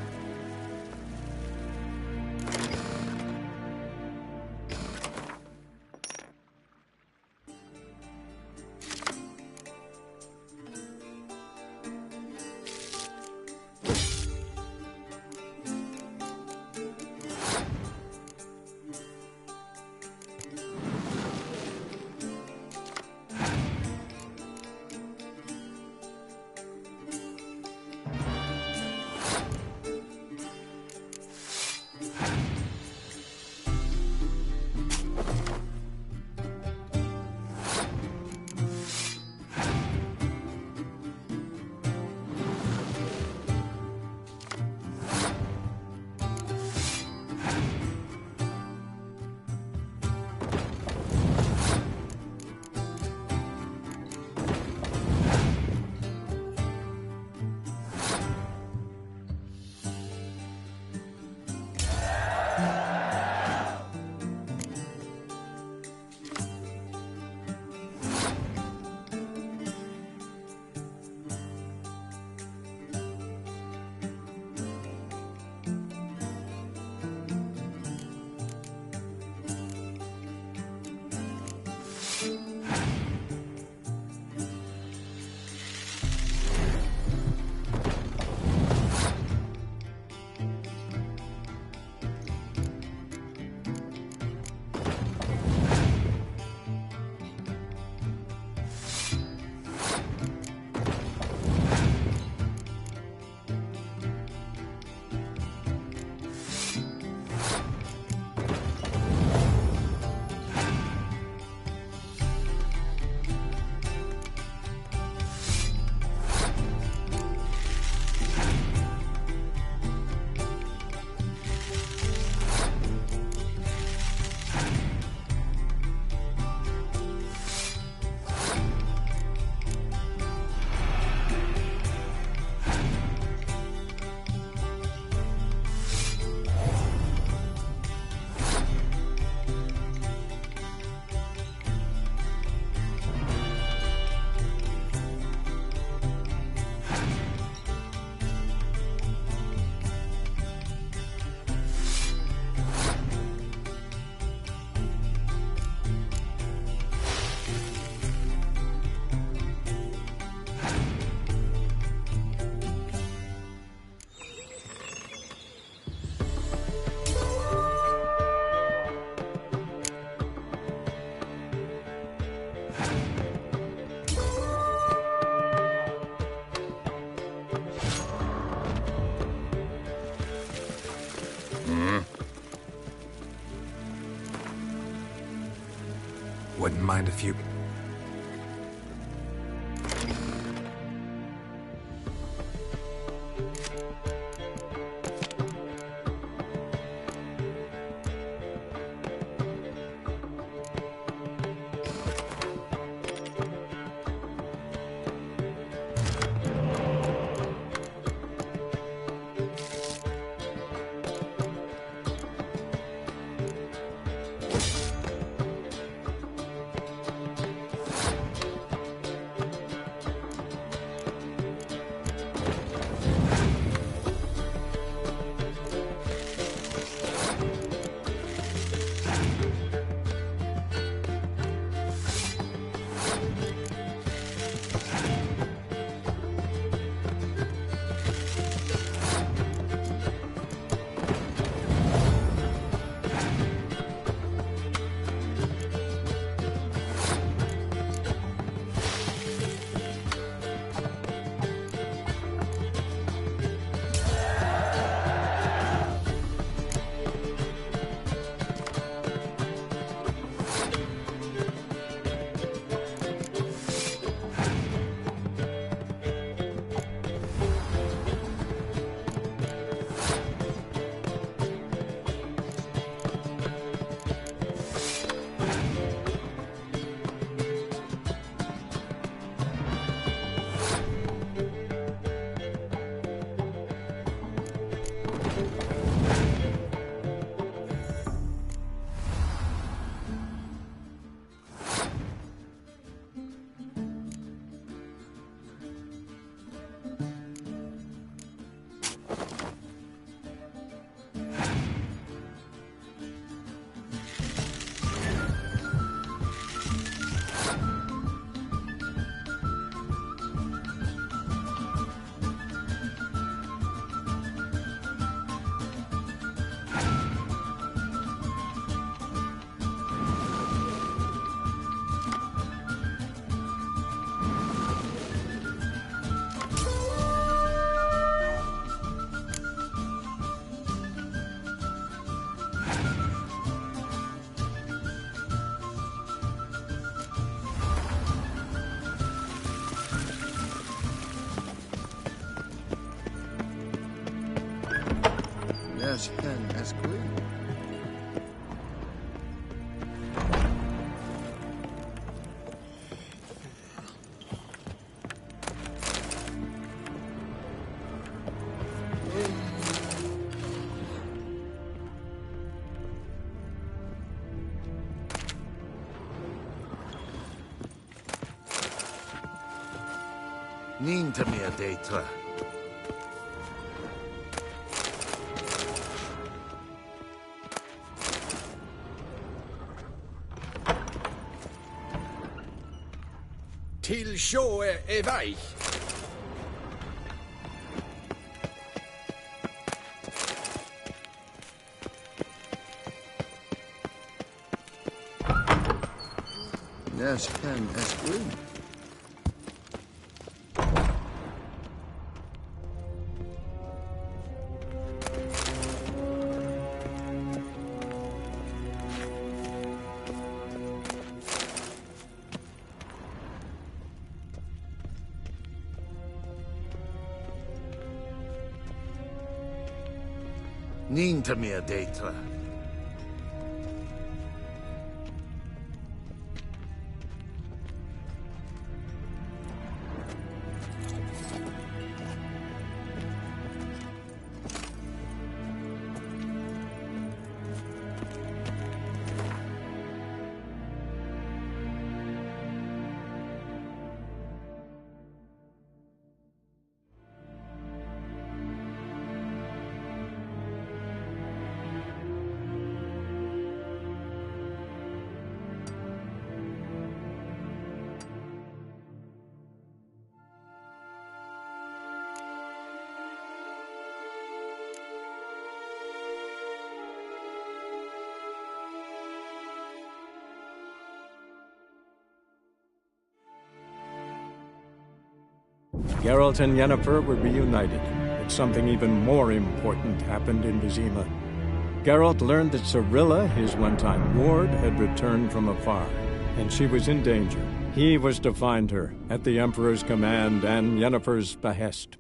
Wouldn't mind if you... Yes, pen as green. Ninta mia detra. Till sjå är väg. Yes, pen as green. Ninta mia detra. Geralt and Yennefer were reunited, but something even more important happened in Vizima. Geralt learned that Cirilla, his one-time ward, had returned from afar, and she was in danger. He was to find her, at the Emperor's command and Yennefer's behest.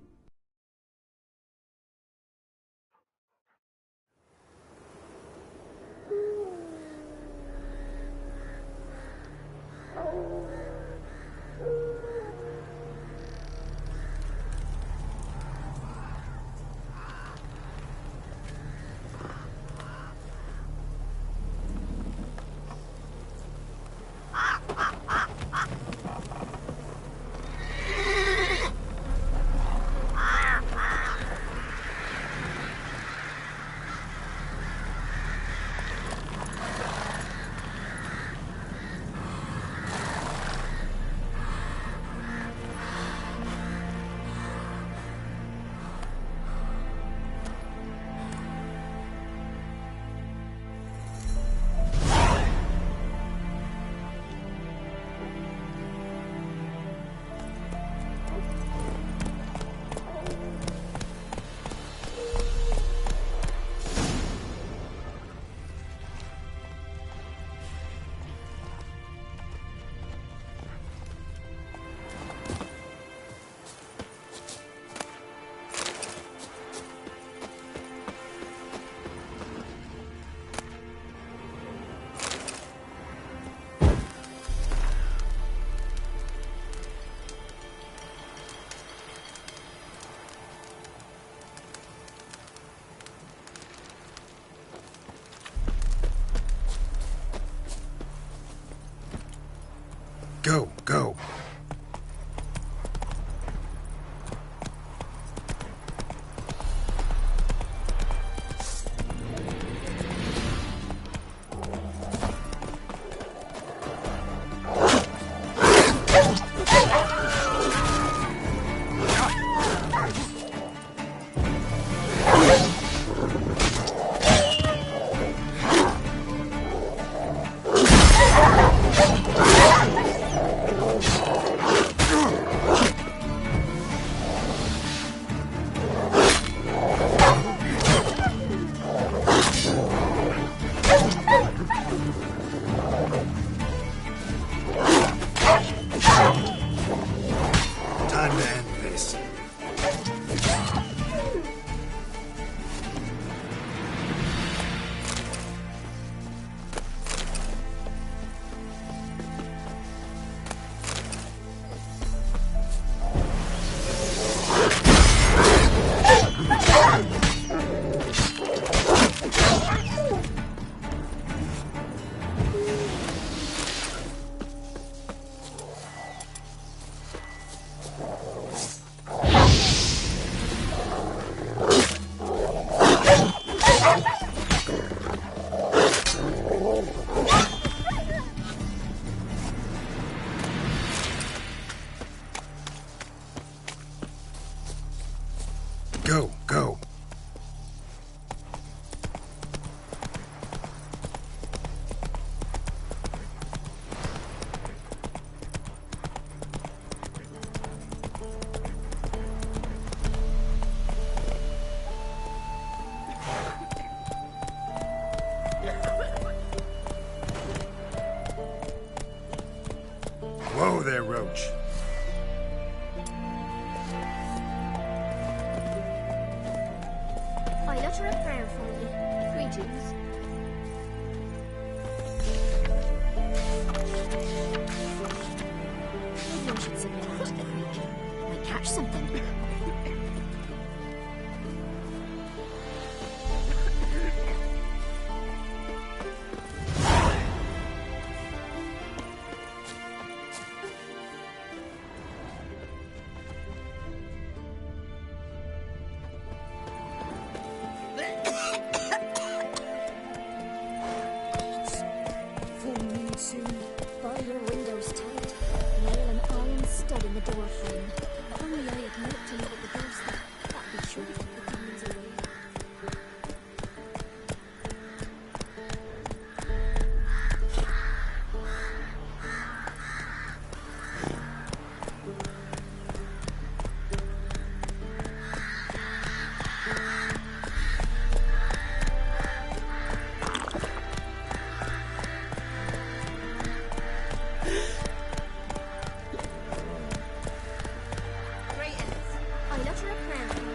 Go, go. Go, go. Whoa there, Roach. I utter a prayer for you. Greetings. Maybe I should submit her to the creature. Might catch something. Full moon soon. Bar your windows tight. Nail an iron stud in the door frame. If only I had milk to look at the doorstep. That'd be sure to keep the demons away. I utter a prayer for you.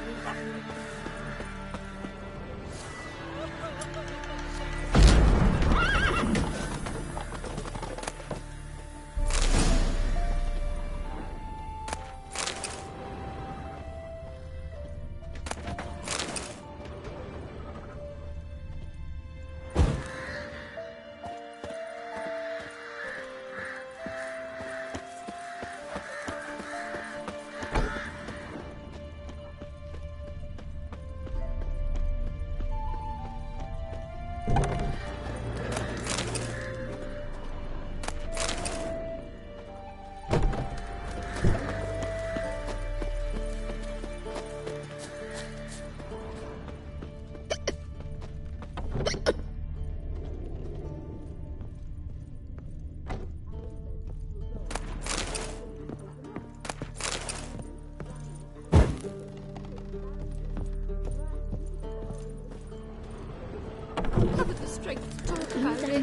Haven't the strength to talk about it.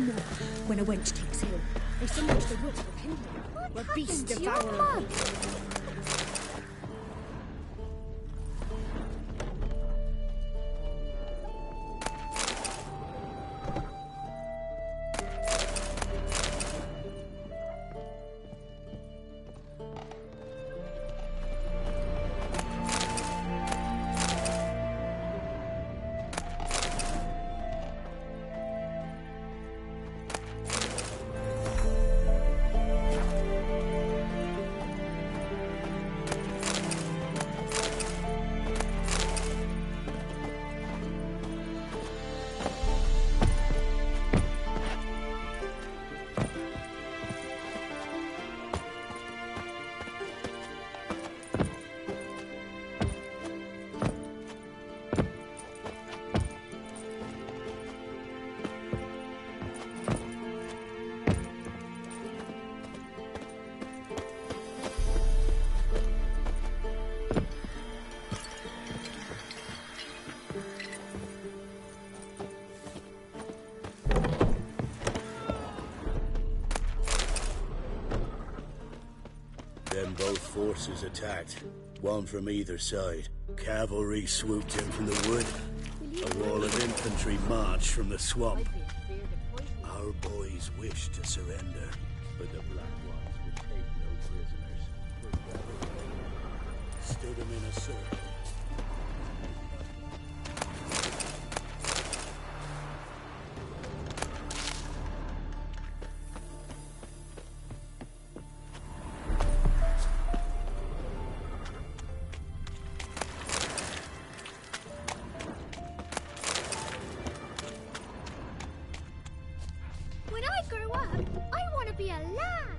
When a wench takes ill, they send her to the woods for kindling, where beasts happened to your devour her. mug? Then both forces attacked, one from either side. Cavalry swooped in from the wood. A wall of infantry marched from the swamp. Our boys wished to surrender, but the Black Ones would take no prisoners. Stood them in a circle. When I grow up, I want to be a lad.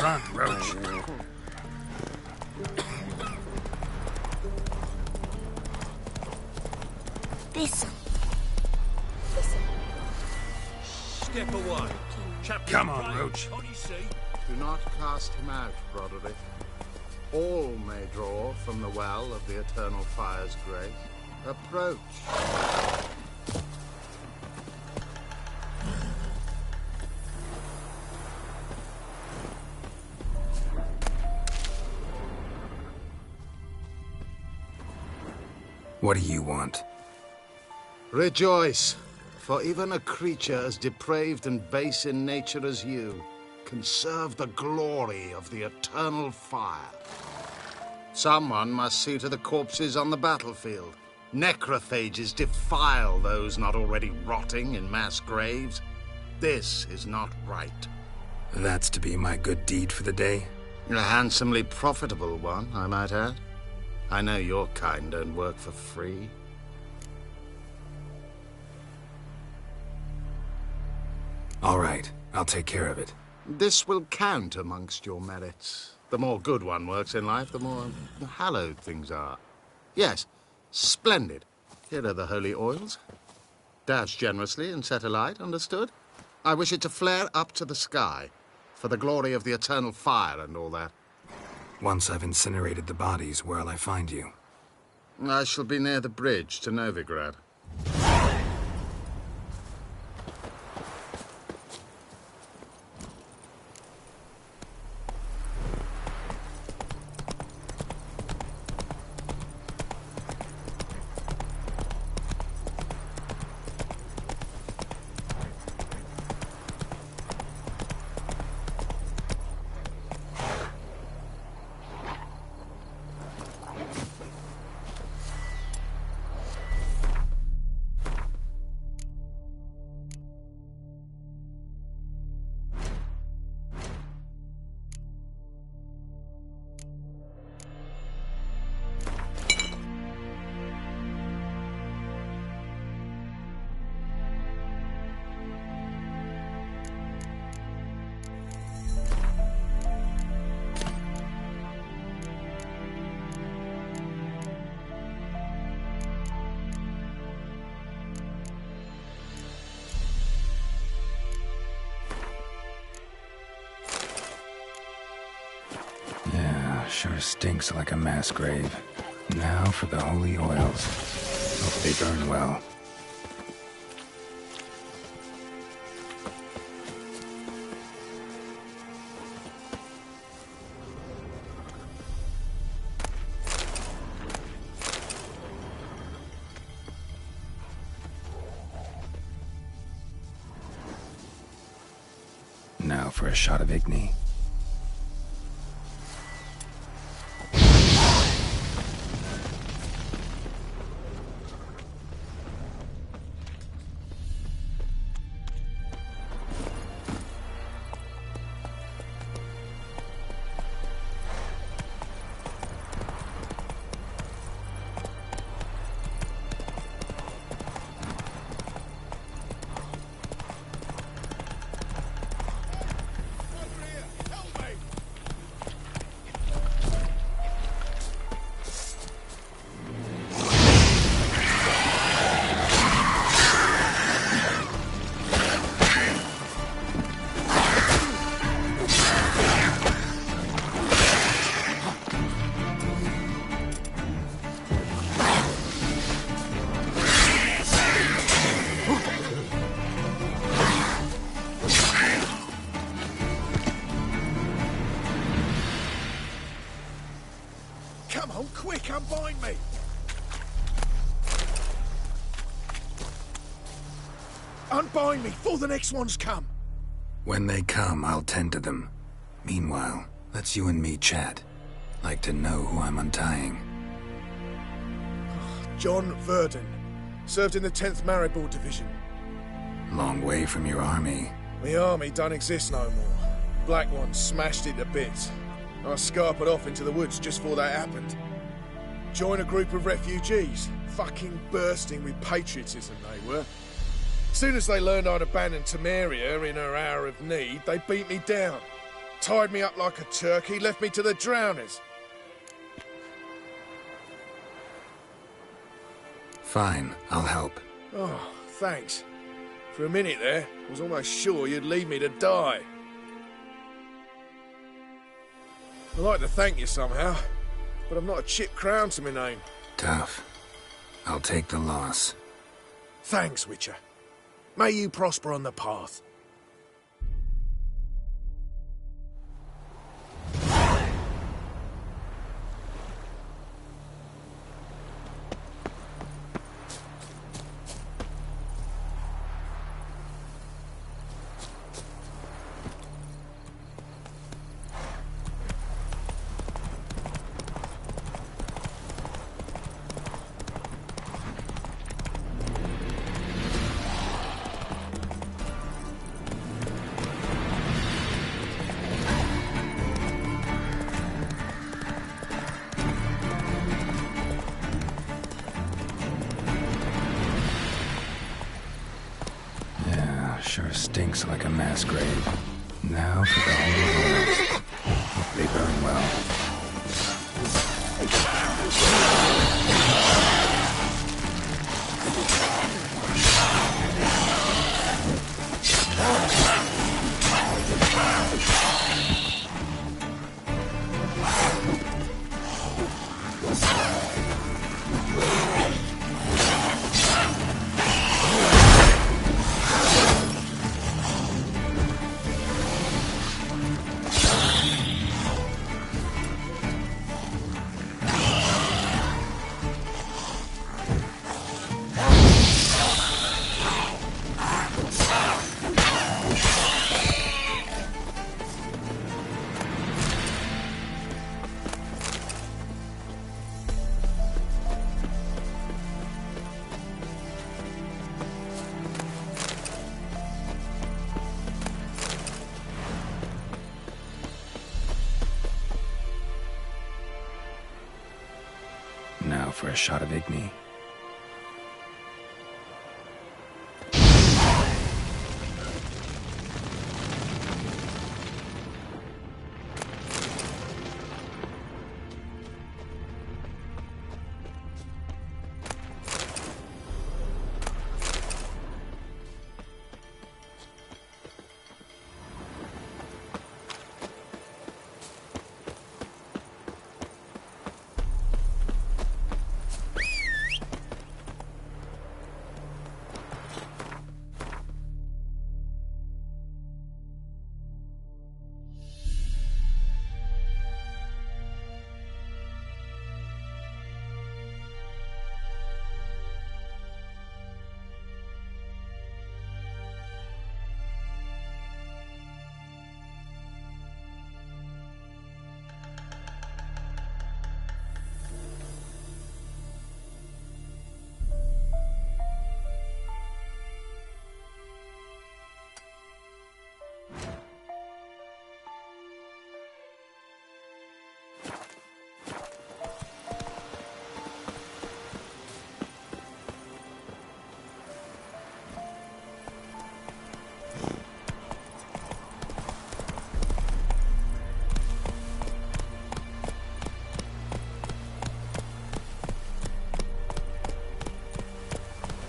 Run, Roach. This. Step away. Come on, Roach. Do not cast him out, Broderick. All may draw from the well of the Eternal Fire's grace. Approach. What do you want? Rejoice, for even a creature as depraved and base in nature as you can serve the glory of the Eternal Fire. Someone must see to the corpses on the battlefield. Necrophages defile those not already rotting in mass graves. This is not right. That's to be my good deed for the day? A handsomely profitable one, I might add. I know your kind don't work for free. All right, I'll take care of it. This will count amongst your merits. The more good one works in life, the more hallowed things are. Yes, splendid. Here are the holy oils. Dash generously and set alight, understood? I wish it to flare up to the sky, for the glory of the Eternal Fire and all that. Once I've incinerated the bodies, where'll I find you? I shall be near the bridge to Novigrad. Sure stinks like a mass grave. Now for the holy oils. Hope they burn well. Now for a shot of Igni. Quick, unbind me! Unbind me before the next ones come! When they come, I'll tend to them. Meanwhile, let's you and me chat. Like to know who I'm untying. John Verdon. Served in the 10th Maribor Division. Long way from your army. The army don't exist no more. Black Ones smashed it to bits. I scarpered off into the woods just before that happened. Join a group of refugees. Fucking bursting with patriotism, they were. Soon as they learned I'd abandoned Temeria in her hour of need, they beat me down. Tied me up like a turkey, left me to the drowners. Fine, I'll help. Oh, thanks. For a minute there, I was almost sure you'd leave me to die. I'd like to thank you somehow, but I've not a chipped crown to my name. Tough. I'll take the loss. Thanks, Witcher. May you prosper on the path. Sure stinks like a mass grave. Now for the holy ruins. Hope they burn well. Now for a shot of Igni.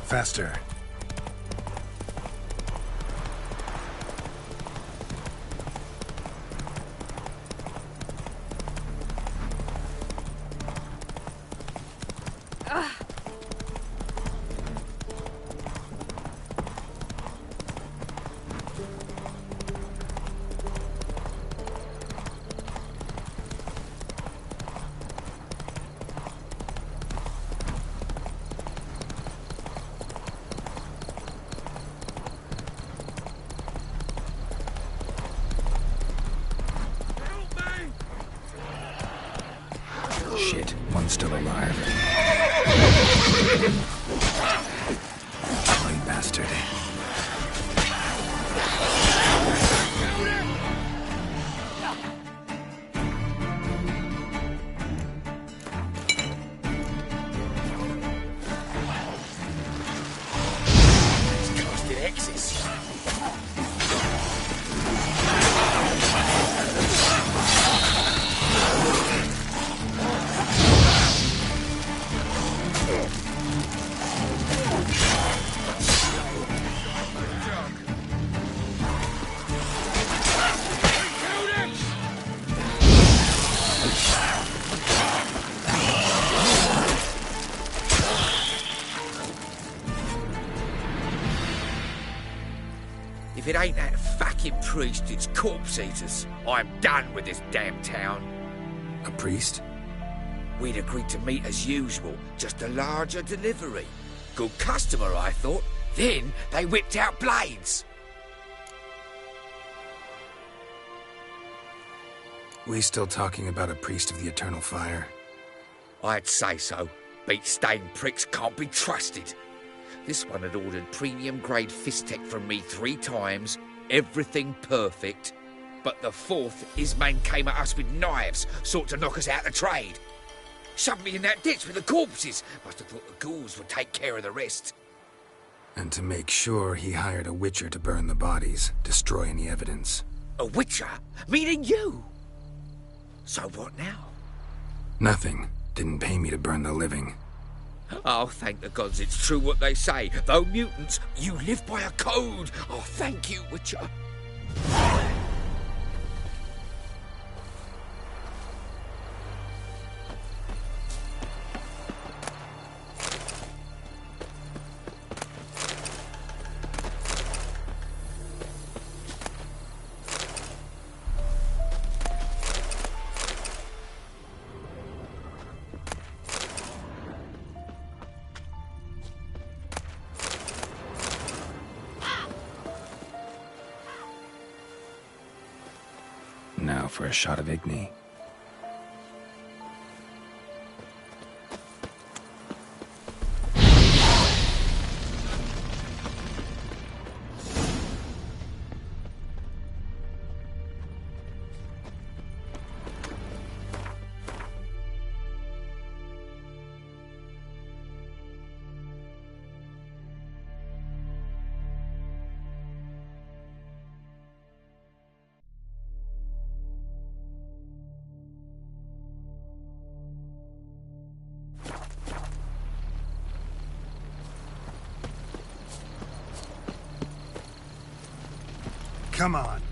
Faster. Shit, one's still alive. Bloody bastard. Casted X's. priest, it's corpse eaters. I'm done with this damn town. A priest? We'd agreed to meet as usual, just a larger delivery. Good customer, I thought. Then they whipped out blades. We still talking about a priest of the eternal fire? I'd say so. Beat-stained pricks can't be trusted. This one had ordered premium-grade fist-tech from me 3 times, everything perfect. But the 4th, his man came at us with knives, sought to knock us out of trade. Shoved me in that ditch with the corpses. Must have thought the ghouls would take care of the rest. And to make sure, he hired a witcher to burn the bodies, destroy any evidence. A witcher? Meaning you? So what now? Nothing. Didn't pay me to burn the living. Oh, thank the gods it's true what they say. Though mutants, you live by a code. Oh, thank you, Witcher. Now for a shot of Igni. Come on.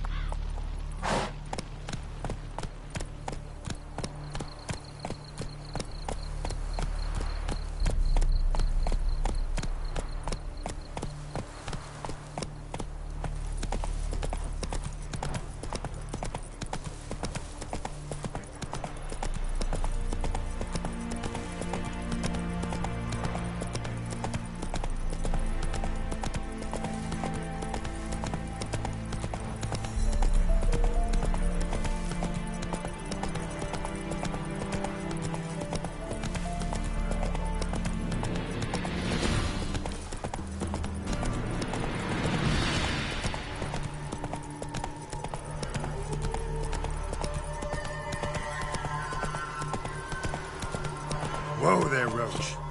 Whoa there, Roach.